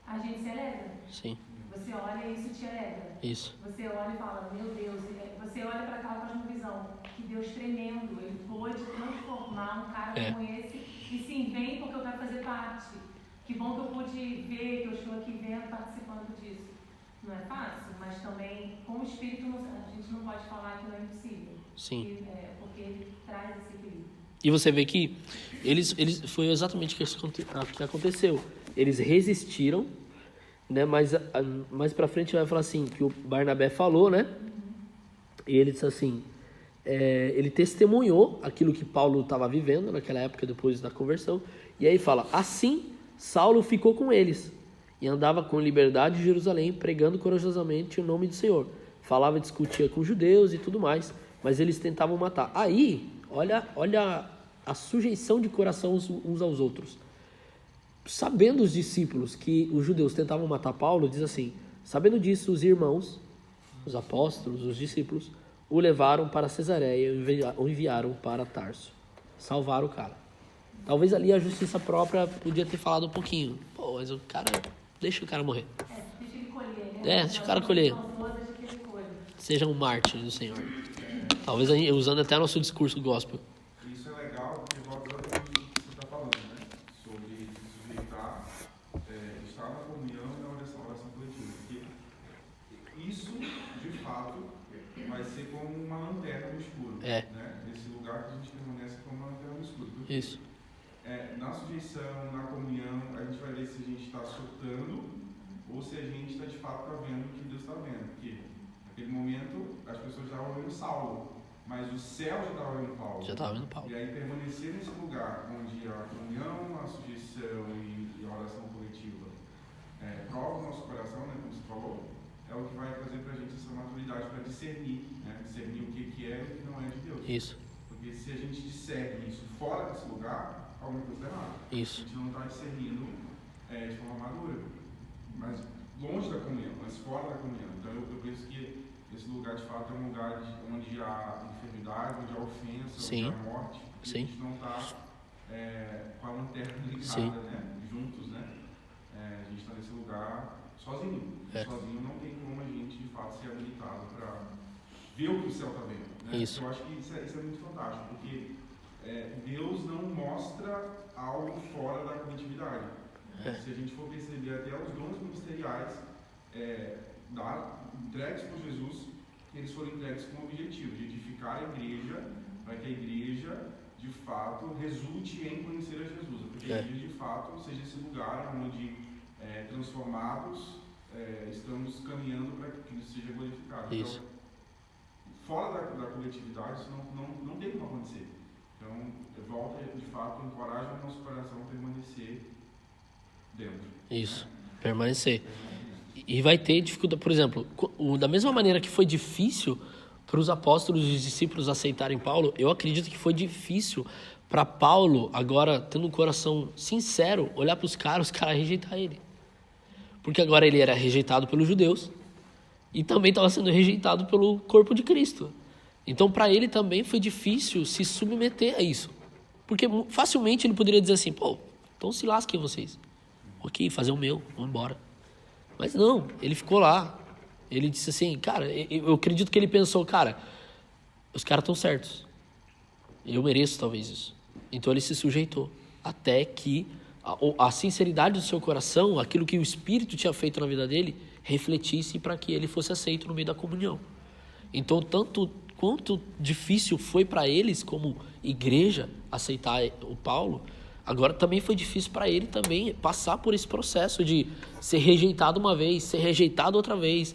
a gente se alegra. Sim. Você olha e isso te alegra. Isso. Você olha e fala, meu Deus, você olha para aquela cosmovisão, que Deus tremendo, Ele pôde transformar um cara como esse e se vem porque eu quero fazer parte. Que bom que eu pude ver, que eu estou aqui vendo, participando disso. Não é fácil, mas também, com o Espírito, a gente não pode falar que não é impossível. Sim. Porque Ele traz esse equilíbrio. E você vê que eles foi exatamente o que aconteceu. Eles resistiram, né? Mas mais pra frente vai falar assim, que o Barnabé falou, né? E ele disse assim, ele testemunhou aquilo que Paulo estava vivendo naquela época, depois da conversão. E aí fala, assim Saulo ficou com eles e andava com liberdade em Jerusalém, pregando corajosamente o nome do Senhor. Falava e discutia com os judeus e tudo mais, mas eles tentavam matar. Aí, olha a sujeição de coração uns aos outros. Sabendo os discípulos que os judeus tentavam matar Paulo, diz assim, sabendo disso, os irmãos, os apóstolos, os discípulos, o levaram para Cesareia e o enviaram para Tarso. Salvaram o cara. Talvez ali a justiça própria podia ter falado um pouquinho. Pô, mas o cara... Deixa o cara morrer. Deixa ele colher, né? Deixa o cara colher. Seja um mártir do Senhor. Talvez usando até nosso discurso gospel. Isso é legal, porque volta exatamente o que você está falando, né? Sobre se sujeitar, estar na comunhão e na oração coletiva. Porque isso, de fato, vai ser como uma lanterna no escuro. Né? Nesse lugar que a gente permanece como uma lanterna no escuro. Porque, isso. Na sujeição, na comunhão, a gente vai ver se a gente está surtando ou se a gente está de fato vendo o que Deus está vendo. Porque naquele momento as pessoas estavam vendo Saulo, mas o céu já estava vendo Paulo. Já estava vendo Paulo. E aí permanecer nesse lugar onde a comunhão, a sujeição e a oração coletiva prova o nosso coração, né, como você falou, é o que vai trazer para a gente essa maturidade para discernir, né, discernir o que é e o que não é de Deus. Isso. Porque se a gente discerne isso fora desse lugar, alguma coisa está errada. Isso. A gente não está discernindo de forma madura, mas longe da comunhão, mas fora da comunhão. Então eu penso que esse lugar de fato é um lugar onde há enfermidade, onde há ofensa, Sim. onde há morte, e Sim. a gente não está com a lanterna ligada, Sim. né? Juntos, né? A gente está nesse lugar sozinho. Sozinho não tem como a gente de fato ser habilitado para ver o que o céu está vendo. Né? Isso. Eu acho que isso é muito fantástico, porque Deus não mostra algo fora da coletividade. Se a gente for perceber até os dons ministeriais entregues por Jesus, eles foram entregues com o objetivo de edificar a igreja, para que a igreja de fato resulte em conhecer a Jesus, porque a igreja de fato seja esse lugar onde transformados estamos caminhando para que Cristo seja glorificado. Isso. Então, fora da coletividade isso não tem como acontecer. Então, volta de fato, encoraja o nosso coração a permanecer dentro. Isso, permanecer. E vai ter dificuldade, por exemplo, da mesma maneira que foi difícil para os apóstolos e os discípulos aceitarem Paulo, eu acredito que foi difícil para Paulo, agora tendo um coração sincero, olhar para os caras rejeitar ele. Porque agora ele era rejeitado pelos judeus e também estava sendo rejeitado pelo corpo de Cristo. Então, para ele também foi difícil se submeter a isso. Porque facilmente ele poderia dizer assim, pô, então se lasquem vocês. Ok, fazer o meu, vamos embora. Mas não, ele ficou lá. Ele disse assim, cara, eu acredito que ele pensou, cara, os caras estão certos. Eu mereço talvez isso. Então ele se sujeitou. Até que a sinceridade do seu coração, aquilo que o Espírito tinha feito na vida dele, refletisse para que ele fosse aceito no meio da comunhão. Então, tanto quanto difícil foi para eles, como igreja, aceitar o Paulo, agora também foi difícil para ele também passar por esse processo de ser rejeitado uma vez, ser rejeitado outra vez,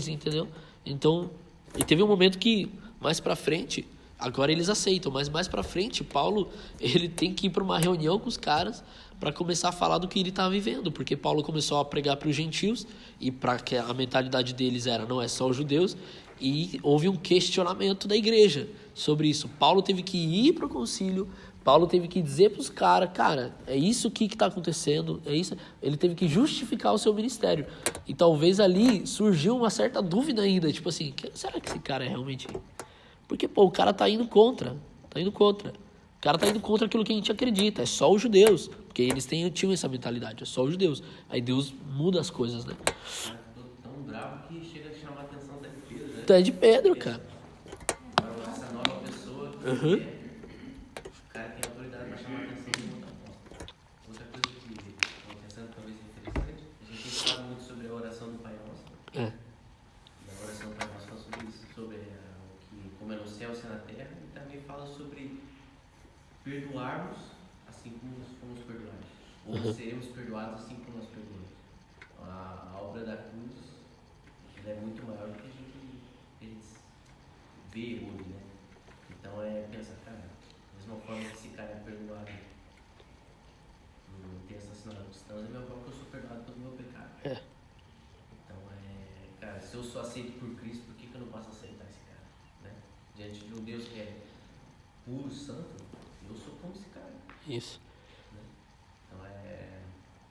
entendeu? Então, e teve um momento que, mais para frente, agora eles aceitam, mas mais para frente, Paulo, ele tem que ir para uma reunião com os caras para começar a falar do que ele estava vivendo, porque Paulo começou a pregar para os gentios, e para que a mentalidade deles era, não é só os judeus, e houve um questionamento da igreja sobre isso. Paulo teve que ir para o concílio Paulo teve que dizer para os caras, cara, é isso aqui que está acontecendo, é isso. Ele teve que justificar o seu ministério. E talvez ali surgiu uma certa dúvida ainda, tipo assim, será que esse cara é realmente... Porque, pô, o cara tá indo contra. O cara tá indo contra aquilo que a gente acredita, é só os judeus. Porque eles tinham essa mentalidade, é só os judeus. Aí Deus muda as coisas, né? O cara ficou tão bravo que chega a chamar a atenção até de Pedro, né? Até de Pedro, cara. Agora, essa nova pessoa, o cara tem autoridade para chamar a atenção de outra coisa. Outra coisa que estou pensando talvez interessante, a gente tem falado muito sobre a oração do Pai Nosso. É. E a oração do Pai Nosso fala sobre isso, sobre como é no céu, assim na terra, e também fala sobre perdoarmos assim como fomos perdoados. Ou seremos perdoados assim como nós perdoamos. A obra da cruz ela é muito maior do que a gente vê hoje, né? Então pensa, cara, da mesma forma que esse cara é perdoado por ter assassinado cristãos, é a mesma forma que eu sou perdoado pelo meu pecado. Então cara, se eu sou aceito por Cristo, por que eu não posso aceitar esse cara? Né? Diante de um Deus que é puro, santo, eu sou como esse cara. Isso. Né? Então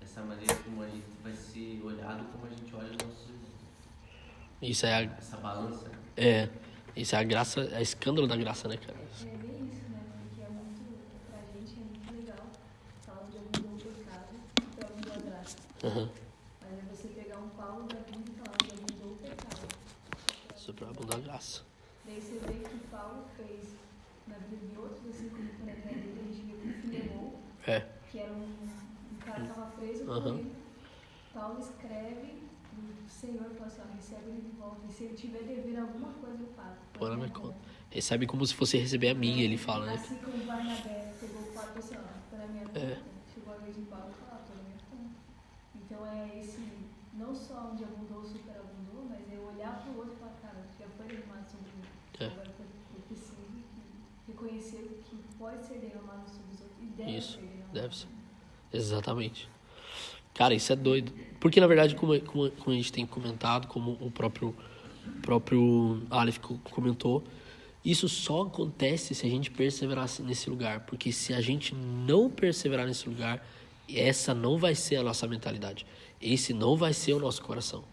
essa maneira como a gente vai ser olhado, como a gente olha os nossos irmãos. Isso é Essa balança. Isso é a graça, é escândalo da graça, né, cara? É bem isso, né? Porque pra gente é muito legal falar de abundou o pecado e abundou a graça. Mas é você pegar um Paulo da vida e falar de abundou o pecado. Isso é pra abundar a graça. Daí você vê que Paulo fez na vida de outros, assim como por exemplo, a gente viu com Filemon, que era um cara que estava preso com ele. Paulo escreve, o Senhor fala assim, recebe ele de volta. E se ele tiver devendo alguma coisa, eu pago. Pô, na minha conta. Recebe como se fosse receber a mim, ele fala, né? Assim como Barnabé pegou o Paulo e falou assim, ó, na minha conta. Chegou a vez de Paulo e falou, tô na minha conta. Então não só onde abundou, superabundou, mas é olhar pro outro e falar, cara, já foi derramado sobre mim. Agora eu preciso reconhecer que pode ser derramado sobre os outros e deve ser derramado. Deve ser. Exatamente. Cara, isso é doido. Porque, na verdade, como a gente tem comentado, como o próprio Aleph comentou, isso só acontece se a gente perseverar nesse lugar. Porque se a gente não perseverar nesse lugar, essa não vai ser a nossa mentalidade. Esse não vai ser o nosso coração.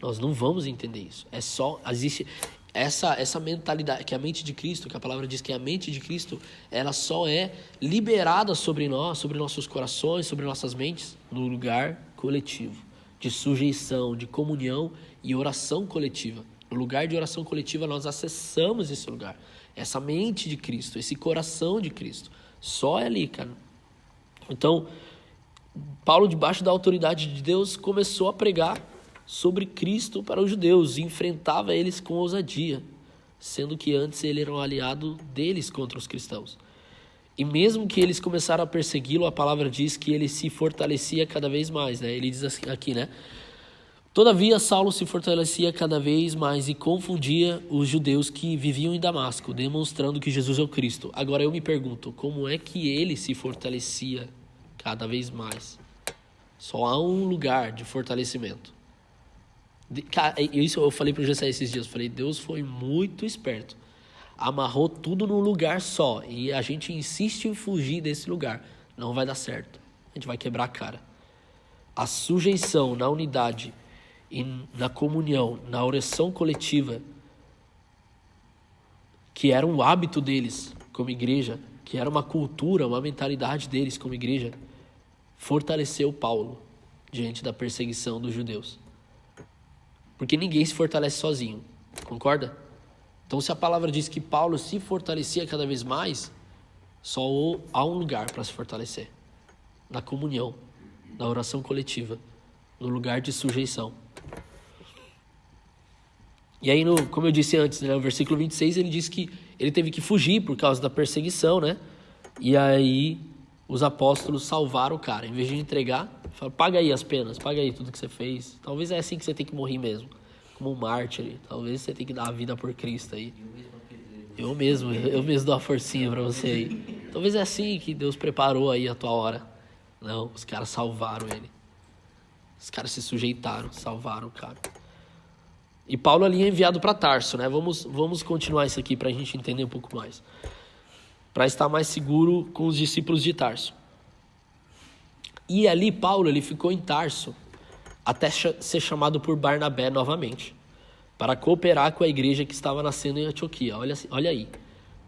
Nós não vamos entender isso. Existe essa mentalidade, que é a mente de Cristo, que a palavra diz que é a mente de Cristo, ela só é liberada sobre nós, sobre nossos corações, sobre nossas mentes, no lugar coletivo, de sujeição, de comunhão e oração coletiva. No lugar de oração coletiva, nós acessamos esse lugar, essa mente de Cristo, esse coração de Cristo. Só é ali, cara. Então, Paulo, debaixo da autoridade de Deus, começou a pregar sobre Cristo para os judeus e enfrentava eles com ousadia, sendo que antes ele era um aliado deles contra os cristãos. E mesmo que eles começaram a persegui-lo, a palavra diz que ele se fortalecia cada vez mais, né? Ele diz assim, aqui, né? Todavia, Saulo se fortalecia cada vez mais e confundia os judeus que viviam em Damasco, demonstrando que Jesus é o Cristo. Agora eu me pergunto, como é que ele se fortalecia cada vez mais? Só há um lugar de fortalecimento. Isso eu falei para o Gessé esses dias, eu falei, Deus foi muito esperto, amarrou tudo num lugar só, e a gente insiste em fugir desse lugar, não vai dar certo, a gente vai quebrar a cara. A sujeição na unidade e na comunhão, na oração coletiva, que era um hábito deles como igreja, que era uma cultura, uma mentalidade deles como igreja, fortaleceu Paulo diante da perseguição dos judeus. Porque ninguém se fortalece sozinho, concorda? Então, se a palavra diz que Paulo se fortalecia cada vez mais, só há um lugar para se fortalecer. Na comunhão, na oração coletiva, no lugar de sujeição. E aí, como eu disse antes, né, no versículo 26, ele diz que ele teve que fugir por causa da perseguição, né? E aí, os apóstolos salvaram o cara. Em vez de entregar, falaram, paga aí as penas, paga aí tudo que você fez. Talvez é assim que você tem que morrer mesmo, como um mártir. Talvez você tenha que dar a vida por Cristo aí. Eu mesmo dou uma forcinha pra você aí. Talvez é assim que Deus preparou aí a tua hora. Não, os caras salvaram ele. Os caras se sujeitaram, salvaram o cara. E Paulo ali é enviado para Tarso, né? Vamos continuar isso aqui pra gente entender um pouco mais. para estar mais seguro com os discípulos de Tarso. E ali Paulo ele ficou em Tarso até ser chamado por Barnabé novamente, para cooperar com a igreja que estava nascendo em Antioquia. Olha aí,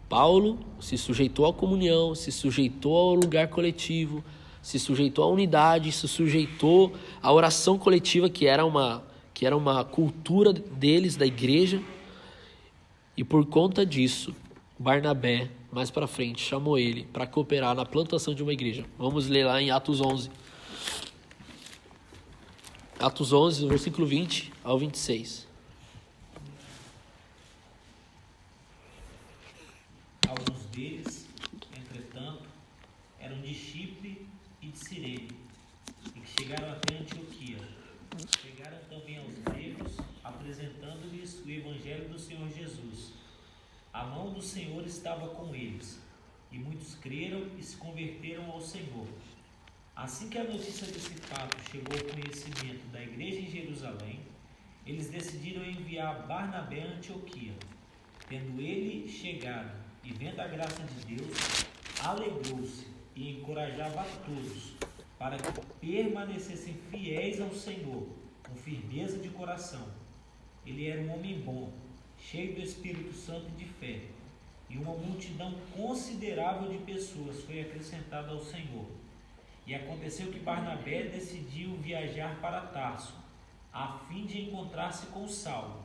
Paulo se sujeitou à comunhão, se sujeitou ao lugar coletivo, se sujeitou à unidade, se sujeitou à oração coletiva, que era uma cultura deles, da igreja. E por conta disso, Barnabé, mais para frente, chamou ele para cooperar na plantação de uma igreja. Vamos ler lá em Atos 11. Atos 11, do versículo 20 ao 26. Alguns deles, entretanto, eram de Chipre e de Cirene, e que chegaram até Antioquia. Chegaram também aos gregos, apresentando-lhes o evangelho do Senhor Jesus. A mão do Senhor estava com eles, e muitos creram e se converteram ao Senhor. Assim que a notícia desse fato chegou ao conhecimento da igreja em Jerusalém, eles decidiram enviar Barnabé a Antioquia. Tendo ele chegado e vendo a graça de Deus, alegrou-se e encorajava a todos para que permanecessem fiéis ao Senhor, com firmeza de coração. Ele era um homem bom, cheio do Espírito Santo e de fé, e uma multidão considerável de pessoas foi acrescentada ao Senhor. E aconteceu que Barnabé decidiu viajar para Tarso, a fim de encontrar-se com Saulo.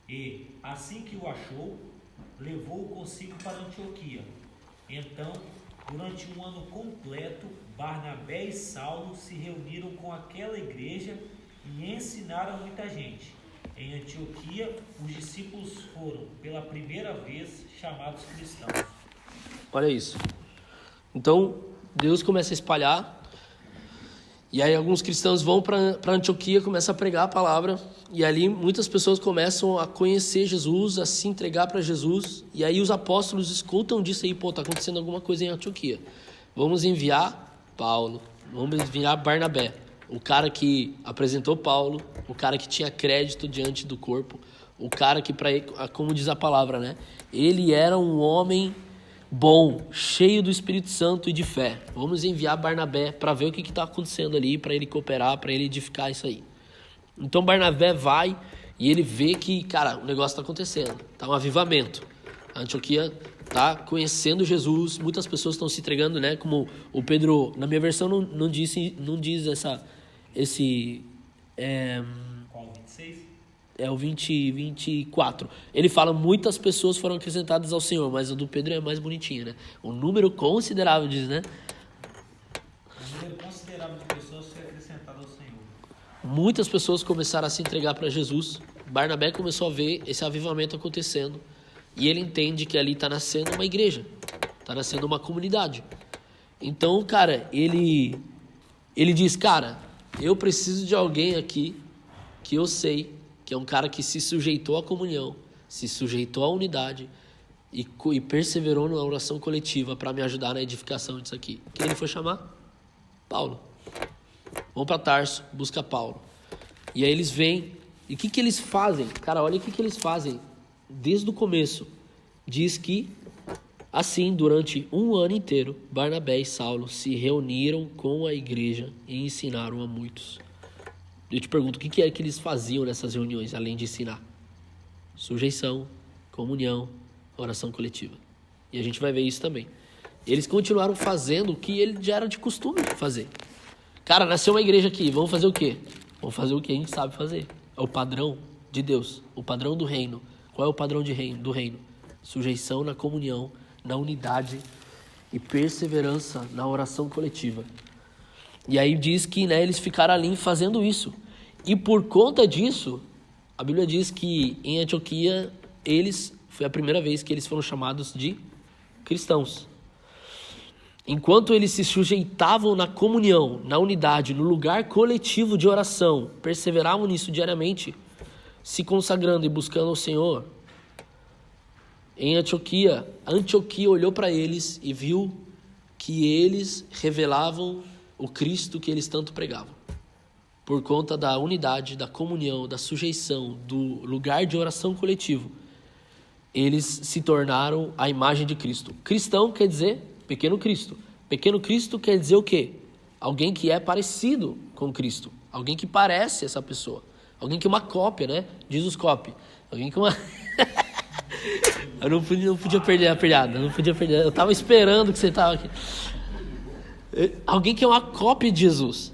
E, assim que o achou, levou-o consigo para Antioquia. Então, durante um ano completo, Barnabé e Saulo se reuniram com aquela igreja e ensinaram muita gente. Em Antioquia, os discípulos foram, pela primeira vez, chamados cristãos. Olha isso. Então, Deus começa a espalhar, e aí alguns cristãos vão para Antioquia, começam a pregar a palavra, e ali muitas pessoas começam a conhecer Jesus, a se entregar para Jesus, e aí os apóstolos escutam disso aí, tá acontecendo alguma coisa em Antioquia. Vamos enviar Paulo, vamos enviar Barnabé, o cara que apresentou Paulo, o cara que tinha crédito diante do corpo, o cara que, como diz a palavra, né? Ele era um homem bom, cheio do Espírito Santo e de fé. Vamos enviar Barnabé para ver o que está acontecendo ali, para ele cooperar, para ele edificar isso aí. Então Barnabé vai e ele vê que, cara, o negócio está acontecendo, está um avivamento. A Antioquia está conhecendo Jesus, muitas pessoas estão se entregando, né? Como o Pedro, na minha versão não diz Qual, 26? É o 24. Ele fala, muitas pessoas foram acrescentadas ao Senhor, mas o do Pedro é mais bonitinho, né? Um número considerável, diz, né? Um número considerável de pessoas foi acrescentado ao Senhor. Muitas pessoas começaram a se entregar para Jesus. Barnabé começou a ver esse avivamento acontecendo. E ele entende que ali está nascendo uma igreja. Está nascendo uma comunidade. Então, cara, ele diz, cara, eu preciso de alguém aqui que eu sei que é um cara que se sujeitou à comunhão, se sujeitou à unidade e perseverou na oração coletiva para me ajudar na edificação disso aqui. Quem ele foi chamar? Paulo. Vão para Tarso, busca Paulo. E aí eles vêm, e o que eles fazem? Cara, olha o que eles fazem. Desde o começo, diz que, assim, durante um ano inteiro, Barnabé e Saulo se reuniram com a igreja e ensinaram a muitos. Eu te pergunto, o que é que eles faziam nessas reuniões, além de ensinar? Sujeição, comunhão, oração coletiva. E a gente vai ver isso também. Eles continuaram fazendo o que ele já era de costume fazer. Cara, nasceu uma igreja aqui, vamos fazer o quê? Vamos fazer o que a gente sabe fazer. É o padrão de Deus, o padrão do reino. Qual é o padrão do reino? Sujeição na comunhão, na unidade e perseverança na oração coletiva. E aí diz que, né, eles ficaram ali fazendo isso. E por conta disso, a Bíblia diz que em Antioquia, foi a primeira vez que eles foram chamados de cristãos. Enquanto eles se sujeitavam na comunhão, na unidade, no lugar coletivo de oração, perseveravam nisso diariamente, se consagrando e buscando o Senhor, em Antioquia olhou para eles e viu que eles revelavam o Cristo que eles tanto pregavam. Por conta da unidade, da comunhão, da sujeição, do lugar de oração coletivo. eles se tornaram a imagem de Cristo. Cristão quer dizer pequeno Cristo. Pequeno Cristo quer dizer o quê? Alguém que é parecido com Cristo. Alguém que parece essa pessoa. Alguém que é uma cópia, né? Jesus copy. Alguém que é uma... Eu não podia perder a piada. Não podia perder. Eu estava esperando que você estava aqui. Alguém que é uma cópia de Jesus.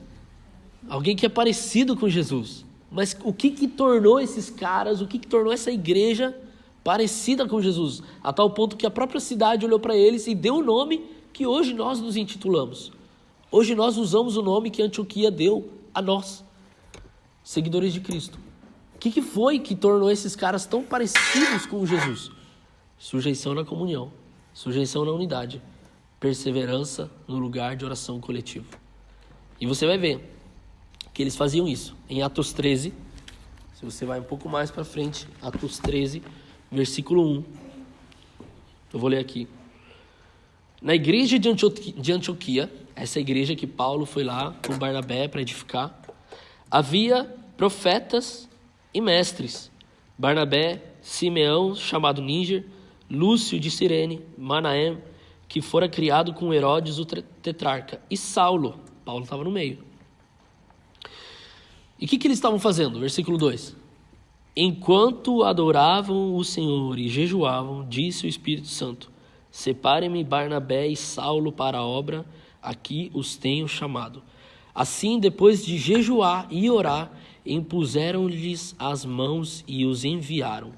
Alguém que é parecido com Jesus. Mas o que tornou esses caras, o que tornou essa igreja parecida com Jesus? A tal ponto que a própria cidade olhou para eles e deu o nome que hoje nós nos intitulamos. Hoje nós usamos o nome que Antioquia deu a nós, seguidores de Cristo. O que foi que tornou esses caras tão parecidos com Jesus? Sujeição na comunhão, sujeição na unidade, perseverança no lugar de oração coletivo. E você vai ver que eles faziam isso. Em Atos 13, se você vai um pouco mais para frente, Atos 13, versículo 1. Eu vou ler aqui. Na igreja de Antioquia, essa igreja que Paulo foi lá com Barnabé para edificar, havia profetas e mestres. Barnabé, Simeão, chamado Níger, Lúcio de Cirene, Manaém, que fora criado com Herodes o tetrarca, e Saulo. Paulo estava no meio. E o que eles estavam fazendo? Versículo 2. Enquanto adoravam o Senhor e jejuavam, disse o Espírito Santo: separem-me Barnabé e Saulo para a obra, aqui os tenho chamado. Assim, depois de jejuar e orar, impuseram-lhes as mãos e os enviaram.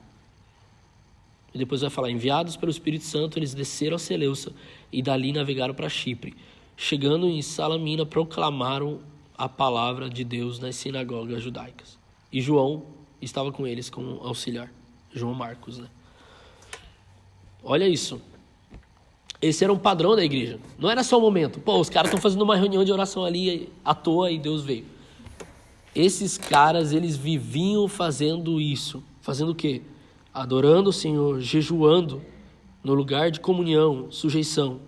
E depois vai falar: enviados pelo Espírito Santo, eles desceram a Seleucia e dali navegaram para Chipre. Chegando em Salamina, proclamaram a palavra de Deus nas sinagogas judaicas. E João estava com eles como auxiliar. João Marcos, né? Olha isso. Esse era um padrão da igreja. Não era só um momento. Pô, os caras estão fazendo uma reunião de oração ali à toa e Deus veio. Esses caras, eles viviam fazendo isso. Fazendo o quê? Adorando o Senhor, jejuando no lugar de comunhão, sujeição.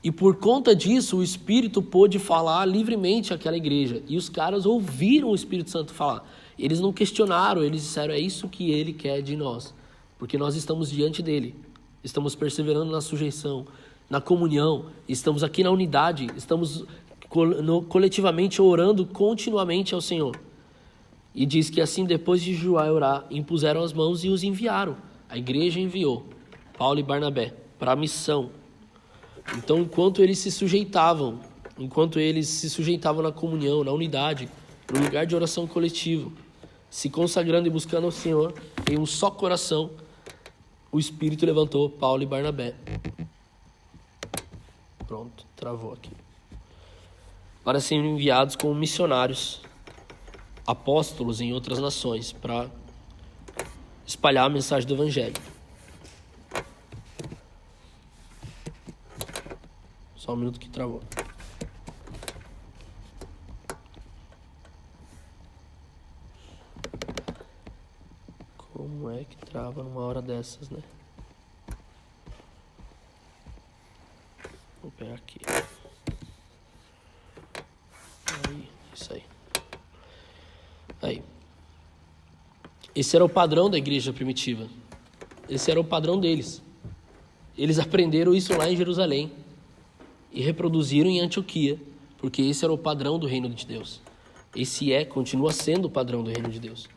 E por conta disso, o Espírito pôde falar livremente àquela igreja. E os caras ouviram o Espírito Santo falar. Eles não questionaram, eles disseram: é isso que ele quer de nós. Porque nós estamos diante dele. Estamos perseverando na sujeição, na comunhão. Estamos aqui na unidade. Estamos coletivamente orando continuamente ao Senhor. E diz que assim, depois de jejuar e orar, impuseram as mãos e os enviaram. A igreja enviou Paulo e Barnabé para a missão. Então, enquanto eles se sujeitavam na comunhão, na unidade, no lugar de oração coletivo, se consagrando e buscando ao Senhor em um só coração, o Espírito levantou Paulo e Barnabé. Pronto, travou aqui. Para serem enviados como missionários, apóstolos em outras nações, para espalhar a mensagem do Evangelho. Só um minuto que travou. Como é que trava numa hora dessas, né? Vou pegar aqui. Aí, isso aí. Aí. Esse era o padrão da igreja primitiva. Esse era o padrão deles. Eles aprenderam isso lá em Jerusalém e reproduziram em Antioquia, porque esse era o padrão do reino de Deus. Continua sendo o padrão do reino de Deus.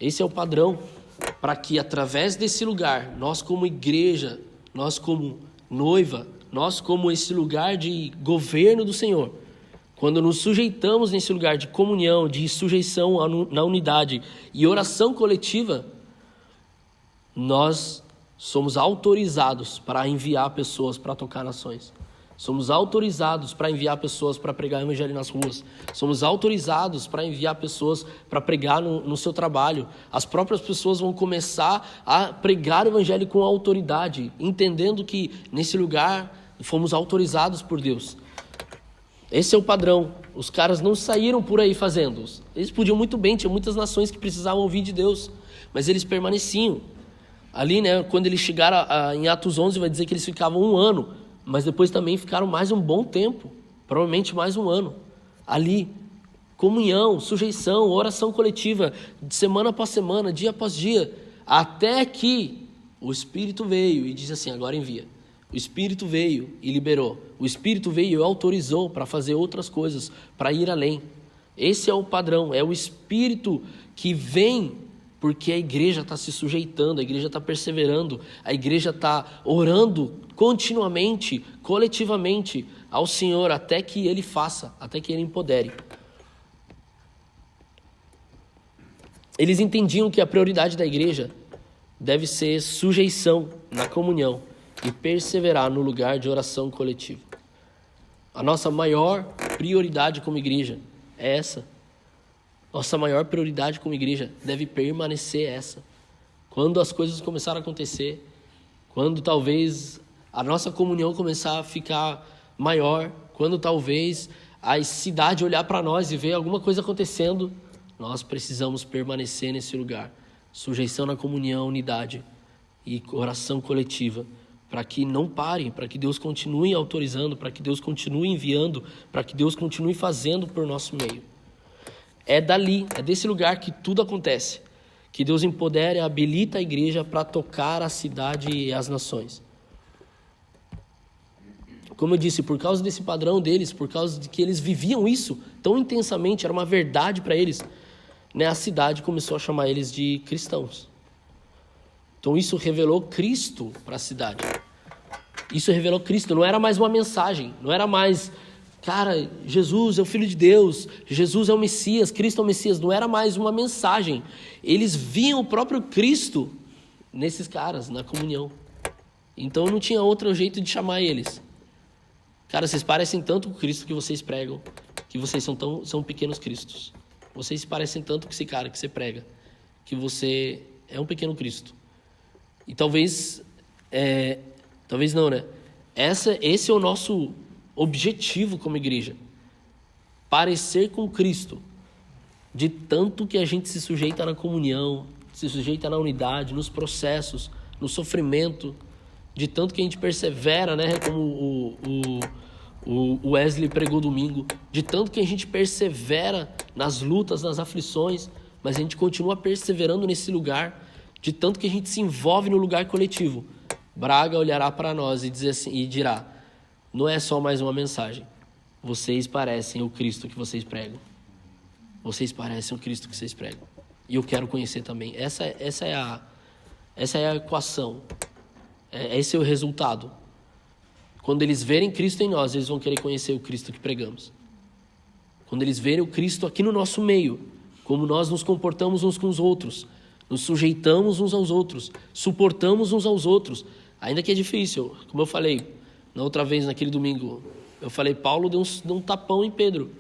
Esse é o padrão para que, através desse lugar, nós como igreja, nós como noiva, nós como esse lugar de governo do Senhor, quando nos sujeitamos nesse lugar de comunhão, de sujeição na unidade e oração coletiva, nós somos autorizados para enviar pessoas para tocar nações. Somos autorizados para enviar pessoas para pregar o evangelho nas ruas. Somos autorizados para enviar pessoas para pregar no seu trabalho. As próprias pessoas vão começar a pregar o evangelho com autoridade, entendendo que nesse lugar fomos autorizados por Deus. Esse é o padrão. Os caras não saíram por aí fazendo. Eles podiam muito bem, tinha muitas nações que precisavam ouvir de Deus, mas eles permaneciam. Ali, né, quando eles chegaram em Atos 11, vai dizer que eles ficavam 1 ano, mas depois também ficaram mais um bom tempo, provavelmente mais 1 ano. Ali, comunhão, sujeição, oração coletiva, de semana após semana, dia após dia, Até que o Espírito veio e disse assim, agora envia. O Espírito veio e liberou. O Espírito veio e autorizou para fazer outras coisas, para ir além. Esse é o padrão, é o Espírito que vem porque a igreja está se sujeitando, a igreja está perseverando, a igreja está orando continuamente, coletivamente ao Senhor, até que Ele faça, até que Ele empodere. Eles entendiam que a prioridade da igreja deve ser sujeição na comunhão e perseverar no lugar de oração coletiva. A nossa maior prioridade como igreja é essa. Nossa maior prioridade como igreja deve permanecer essa. Quando as coisas começarem a acontecer, quando talvez a nossa comunhão começar a ficar maior, quando talvez a cidade olhar para nós e ver alguma coisa acontecendo, nós precisamos permanecer nesse lugar. Sujeição na comunhão, unidade e oração coletiva, para que não parem, para que Deus continue autorizando, para que Deus continue enviando, para que Deus continue fazendo por nosso meio. É dali, é desse lugar que tudo acontece, que Deus empodera e habilita a igreja para tocar a cidade e as nações. Como eu disse, por causa desse padrão deles, por causa de que eles viviam isso tão intensamente, era uma verdade para eles, né, a cidade começou a chamar eles de cristãos. Então isso revelou Cristo para a cidade. Isso revelou Cristo, não era mais uma mensagem, não era mais, cara, Jesus é o Filho de Deus, Jesus é o Messias, Cristo é o Messias, não era mais uma mensagem. Eles viam o próprio Cristo nesses caras, na comunhão. Então não tinha outro jeito de chamar eles. Cara, vocês parecem tanto com o Cristo que vocês pregam, que vocês são pequenos cristos. Vocês se parecem tanto com esse cara que você prega, que você é um pequeno Cristo. E talvez não, né? Esse é o nosso objetivo como igreja. Parecer com Cristo. De tanto que a gente se sujeita na comunhão, se sujeita na unidade, nos processos, no sofrimento. De tanto que a gente persevera, né? Como o Wesley pregou domingo. De tanto que a gente persevera nas lutas, nas aflições, mas a gente continua perseverando nesse lugar. De tanto que a gente se envolve no lugar coletivo. Braga olhará para nós e dirá, não é só mais uma mensagem. Vocês parecem o Cristo que vocês pregam. Vocês parecem o Cristo que vocês pregam. E eu quero conhecer também. Essa é a equação. Esse é o resultado. Quando eles verem Cristo em nós, eles vão querer conhecer o Cristo que pregamos. Quando eles verem o Cristo aqui no nosso meio, como nós nos comportamos uns com os outros, nos sujeitamos uns aos outros, suportamos uns aos outros, ainda que é difícil. Como eu falei na outra vez, naquele domingo, eu falei, Paulo deu um tapão em Pedro,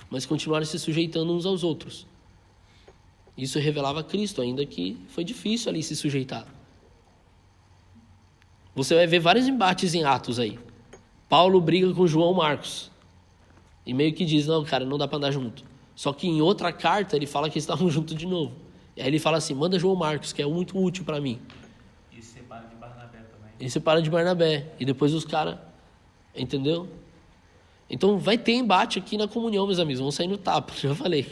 mas continuaram se sujeitando uns aos outros. Isso revelava Cristo, ainda que foi difícil ali se sujeitar. Você vai ver vários embates em Atos aí. Paulo briga com João Marcos. E meio que diz, não, cara, não dá para andar junto. Só que em outra carta ele fala que eles estavam juntos de novo. E aí ele fala assim, manda João Marcos, que é muito útil para mim. E separa de Barnabé também. E separa de Barnabé. E depois os caras, entendeu? Então vai ter embate aqui na comunhão, meus amigos. Vamos sair no tapa, já falei.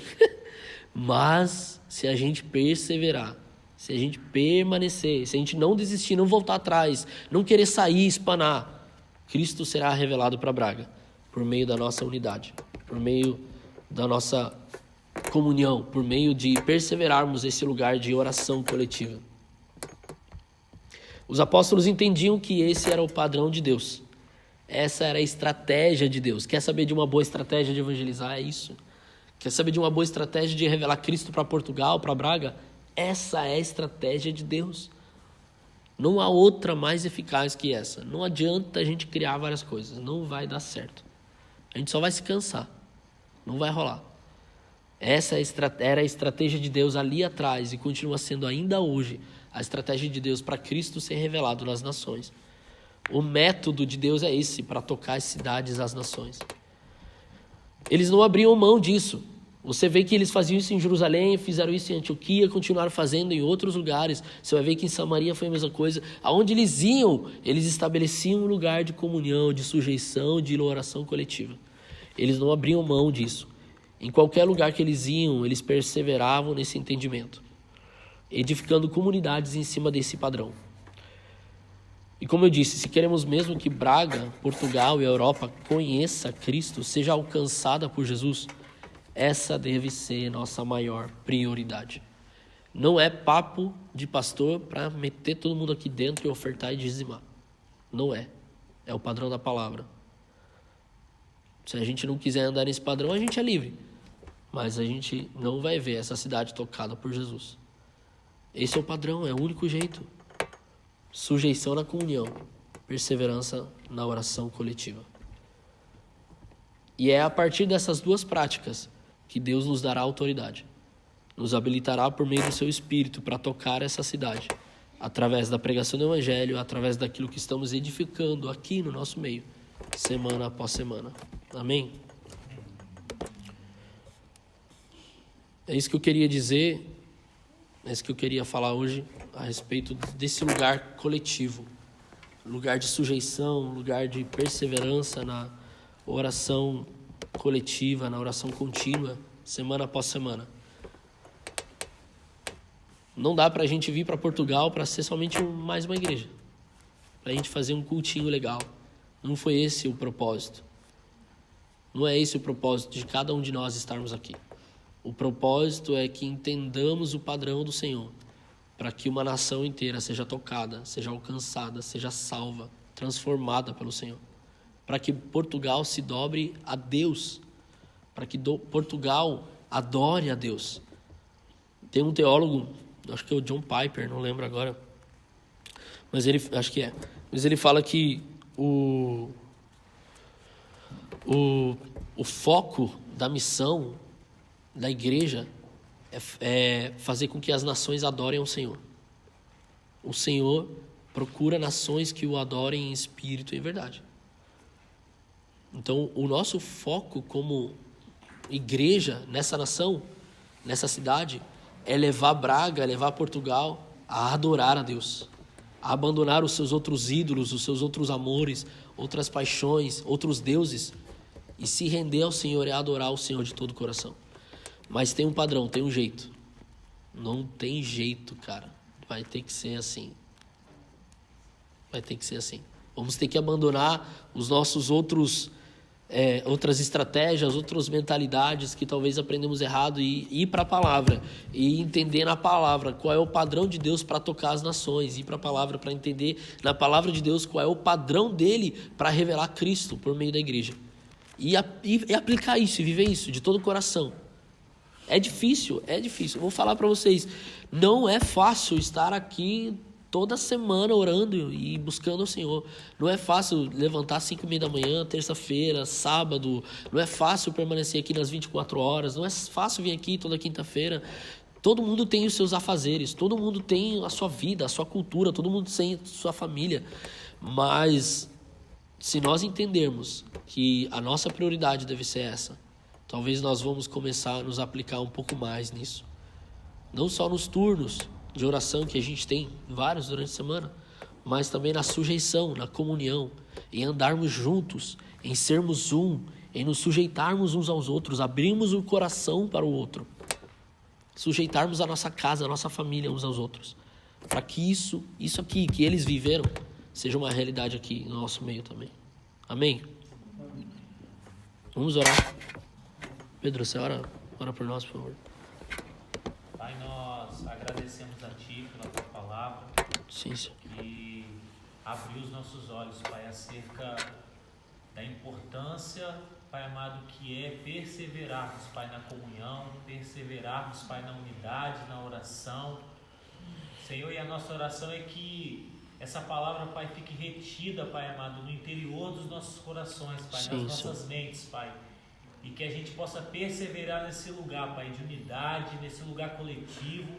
Mas se a gente perseverar, se a gente permanecer, se a gente não desistir, não voltar atrás, não querer sair, espanar, Cristo será revelado para Braga, por meio da nossa unidade, por meio da nossa comunhão, por meio de perseverarmos esse lugar de oração coletiva. Os apóstolos entendiam que esse era o padrão de Deus. Essa era a estratégia de Deus. Quer saber de uma boa estratégia de evangelizar? É isso. Quer saber de uma boa estratégia de revelar Cristo para Portugal, para Braga? Essa é a estratégia de Deus. Não há outra mais eficaz que essa. Não adianta a gente criar várias coisas. Não vai dar certo. A gente só vai se cansar. Não vai rolar. Essa era a estratégia de Deus ali atrás e continua sendo ainda hoje a estratégia de Deus para Cristo ser revelado nas nações. O método de Deus é esse, para tocar as cidades, as nações. Eles não abriam mão disso. Você vê que eles faziam isso em Jerusalém, fizeram isso em Antioquia, continuaram fazendo em outros lugares. Você vai ver que em Samaria foi a mesma coisa. Aonde eles iam, eles estabeleciam um lugar de comunhão, de sujeição, de oração coletiva. Eles não abriam mão disso. Em qualquer lugar que eles iam, eles perseveravam nesse entendimento. edificando comunidades em cima desse padrão. E como eu disse, se queremos mesmo que Braga, Portugal e a Europa conheça Cristo, seja alcançada por Jesus, essa deve ser nossa maior prioridade. Não é papo de pastor para meter todo mundo aqui dentro e ofertar e dizimar. Não é. É o padrão da palavra. Se a gente não quiser andar nesse padrão, a gente é livre. Mas a gente não vai ver essa cidade tocada por Jesus. Esse é o padrão, é o único jeito. Sujeição na comunhão, perseverança na oração coletiva. E é a partir dessas duas práticas que Deus nos dará autoridade. Nos habilitará por meio do seu Espírito para tocar essa cidade, através da pregação do Evangelho, através daquilo que estamos edificando aqui no nosso meio, semana após semana. Amém? É isso que eu queria dizer, é isso que eu queria falar hoje a respeito desse lugar coletivo, lugar de sujeição, lugar de perseverança na oração coletiva, na oração contínua, semana após semana. Não dá pra gente vir para Portugal para ser somente mais uma igreja, pra gente fazer um cultinho legal. Não foi esse o propósito. Não é esse o propósito de cada um de nós estarmos aqui. O propósito é que entendamos o padrão do Senhor, para que uma nação inteira seja tocada, seja alcançada, seja salva, transformada pelo Senhor. Para que Portugal se dobre a Deus, para que Portugal adore a Deus. Tem um teólogo, acho que é o John Piper, não lembro agora, mas acho que é. Mas ele fala que o foco da missão da igreja é fazer com que as nações adorem ao Senhor. O Senhor procura nações que o adorem em espírito e em verdade. Então, o nosso foco como igreja nessa nação, nessa cidade, é levar Braga, levar Portugal a adorar a Deus, a abandonar os seus outros ídolos, os seus outros amores, outras paixões, outros deuses, e se render ao Senhor e adorar o Senhor de todo o coração. Mas tem um padrão, tem um jeito. Não tem jeito, cara. Vai ter que ser assim. Vai ter que ser assim. Vamos ter que abandonar os nossos outras estratégias, outras mentalidades que talvez aprendemos errado e ir para a palavra e entender na palavra qual é o padrão de Deus para tocar as nações, ir para a palavra para entender na palavra de Deus qual é o padrão dele para revelar Cristo por meio da igreja e aplicar isso e viver isso de todo o coração. É difícil. Eu vou falar para vocês, não é fácil estar aqui toda semana orando e buscando o Senhor. Não é fácil levantar às 5:30 da manhã, terça-feira, sábado. Não é fácil permanecer aqui nas 24 horas. Não é fácil vir aqui toda quinta-feira. Todo mundo tem os seus afazeres. Todo mundo tem a sua vida, a sua cultura. Todo mundo tem a sua família. Mas se nós entendermos que a nossa prioridade deve ser essa, talvez nós vamos começar a nos aplicar um pouco mais nisso. Não só nos turnos de oração, que a gente tem vários durante a semana, mas também na sujeição, na comunhão, em andarmos juntos, em sermos um, em nos sujeitarmos uns aos outros, abrirmos o coração para o outro, sujeitarmos a nossa casa, a nossa família uns aos outros, para que isso aqui que eles viveram seja uma realidade aqui no nosso meio também. Amém? Vamos orar. Pedro, você ora por nós, por favor. Pai, nós agradecemos a Ti pela Tua palavra. Sim, Senhor. Que abriu os nossos olhos, Pai, acerca da importância, Pai amado, que é perseverarmos, Pai, na comunhão, perseverarmos, Pai, na unidade, na oração. Senhor, e a nossa oração é que essa palavra, Pai, fique retida, Pai amado, no interior dos nossos corações, Pai, Sim, nas nossas Senhor. mentes, Pai. E que a gente possa perseverar nesse lugar, Pai, de unidade, nesse lugar coletivo,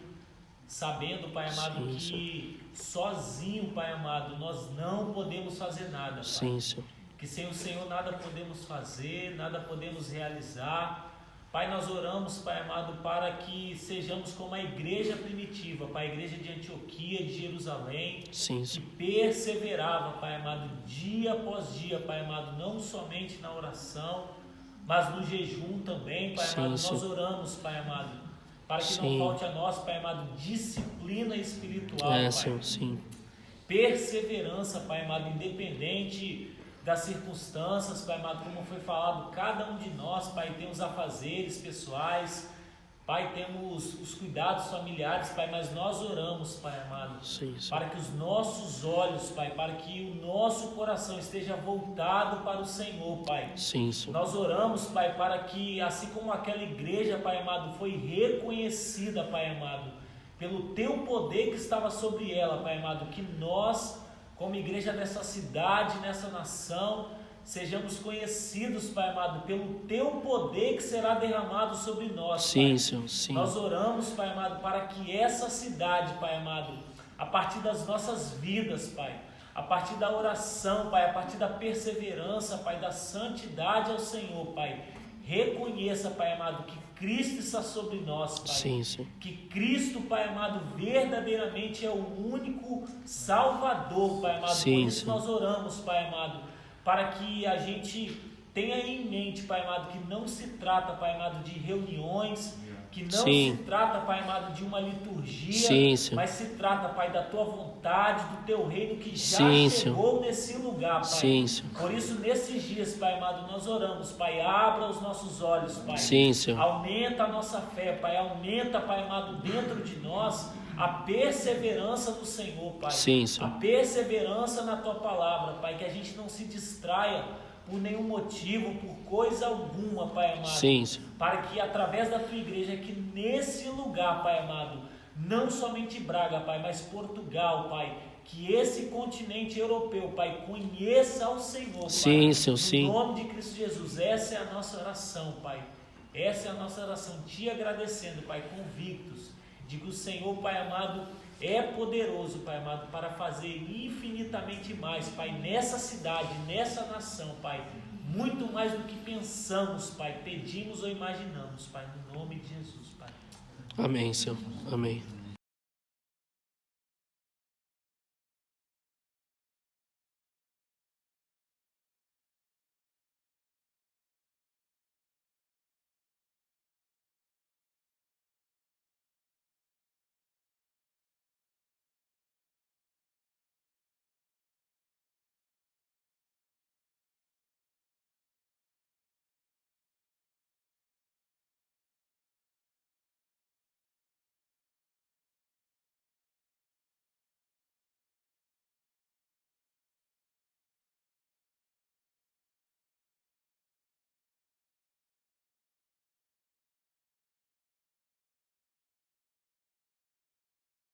sabendo, Pai amado, Sim, que sozinho, Pai amado, nós não podemos fazer nada, Pai. Sim, Senhor. Que sem o Senhor nada podemos fazer, nada podemos realizar. Pai, nós oramos, Pai amado, para que sejamos como a igreja primitiva, Pai, a igreja de Antioquia, de Jerusalém, Sim, que Senhor. perseverava, Pai amado, dia após dia, Pai amado, não somente na oração, mas no jejum também, Pai Sim, amado. sim. Nós oramos, Pai amado, para que Sim. não falte a nós, Pai amado, disciplina espiritual, Pai. Senhor, sim. Perseverança, Pai amado, independente das circunstâncias, Pai amado, como foi falado, cada um de nós, Pai, tem os afazeres pessoais, Pai, temos os cuidados familiares, Pai, mas nós oramos, Pai amado, Sim, sim. para que os nossos olhos, Pai, para que o nosso coração esteja voltado para o Senhor, Pai. Sim, Senhor. Nós oramos, Pai, para que, assim como aquela igreja, Pai amado, foi reconhecida, Pai amado, pelo Teu poder que estava sobre ela, Pai amado, que nós, como igreja dessa cidade, nessa nação, sejamos conhecidos, Pai amado, pelo Teu poder que será derramado sobre nós, Sim, Pai. Senhor, sim. Nós oramos, Pai amado, para que essa cidade, Pai amado, a partir das nossas vidas, Pai, a partir da oração, Pai, a partir da perseverança, Pai, da santidade ao Senhor, Pai, reconheça, Pai amado, que Cristo está sobre nós, Pai. Sim, sim. Que Cristo, Pai amado, verdadeiramente é o único Salvador, Pai amado. Sim, Por isso sim. nós oramos, Pai amado, para que a gente tenha em mente, Pai amado, que não se trata, Pai amado, de reuniões, que não Sim. se trata, Pai amado, de uma liturgia, Sim, Senhor. mas se trata, Pai, da Tua vontade, do Teu reino que já Sim, chegou nesse lugar, Pai. Sim, Senhor. Por isso, nesses dias, Pai amado, nós oramos, Pai, abra os nossos olhos, Pai. Sim, Senhor. Aumenta a nossa fé, Pai, aumenta, Pai amado, dentro de nós a perseverança do Senhor, Pai. Sim, Senhor. A perseverança na Tua palavra, Pai, que a gente não se distraia por nenhum motivo, por coisa alguma, Pai amado. Sim, Senhor. Para que através da Tua igreja, que nesse lugar, Pai amado, não somente Braga, Pai, mas Portugal, Pai, que esse continente europeu, Pai, conheça ao Senhor, Pai. Sim, Senhor, sim. No nome de Cristo Jesus, essa é a nossa oração, Pai. Essa é a nossa oração, te agradecendo, Pai, convictos de que o Senhor, Pai amado, é poderoso, Pai amado, para fazer infinitamente mais, Pai, nessa cidade, nessa nação, Pai, muito mais do que pensamos, Pai, pedimos ou imaginamos, Pai, no nome de Jesus, Pai. Amém, Senhor. Amém.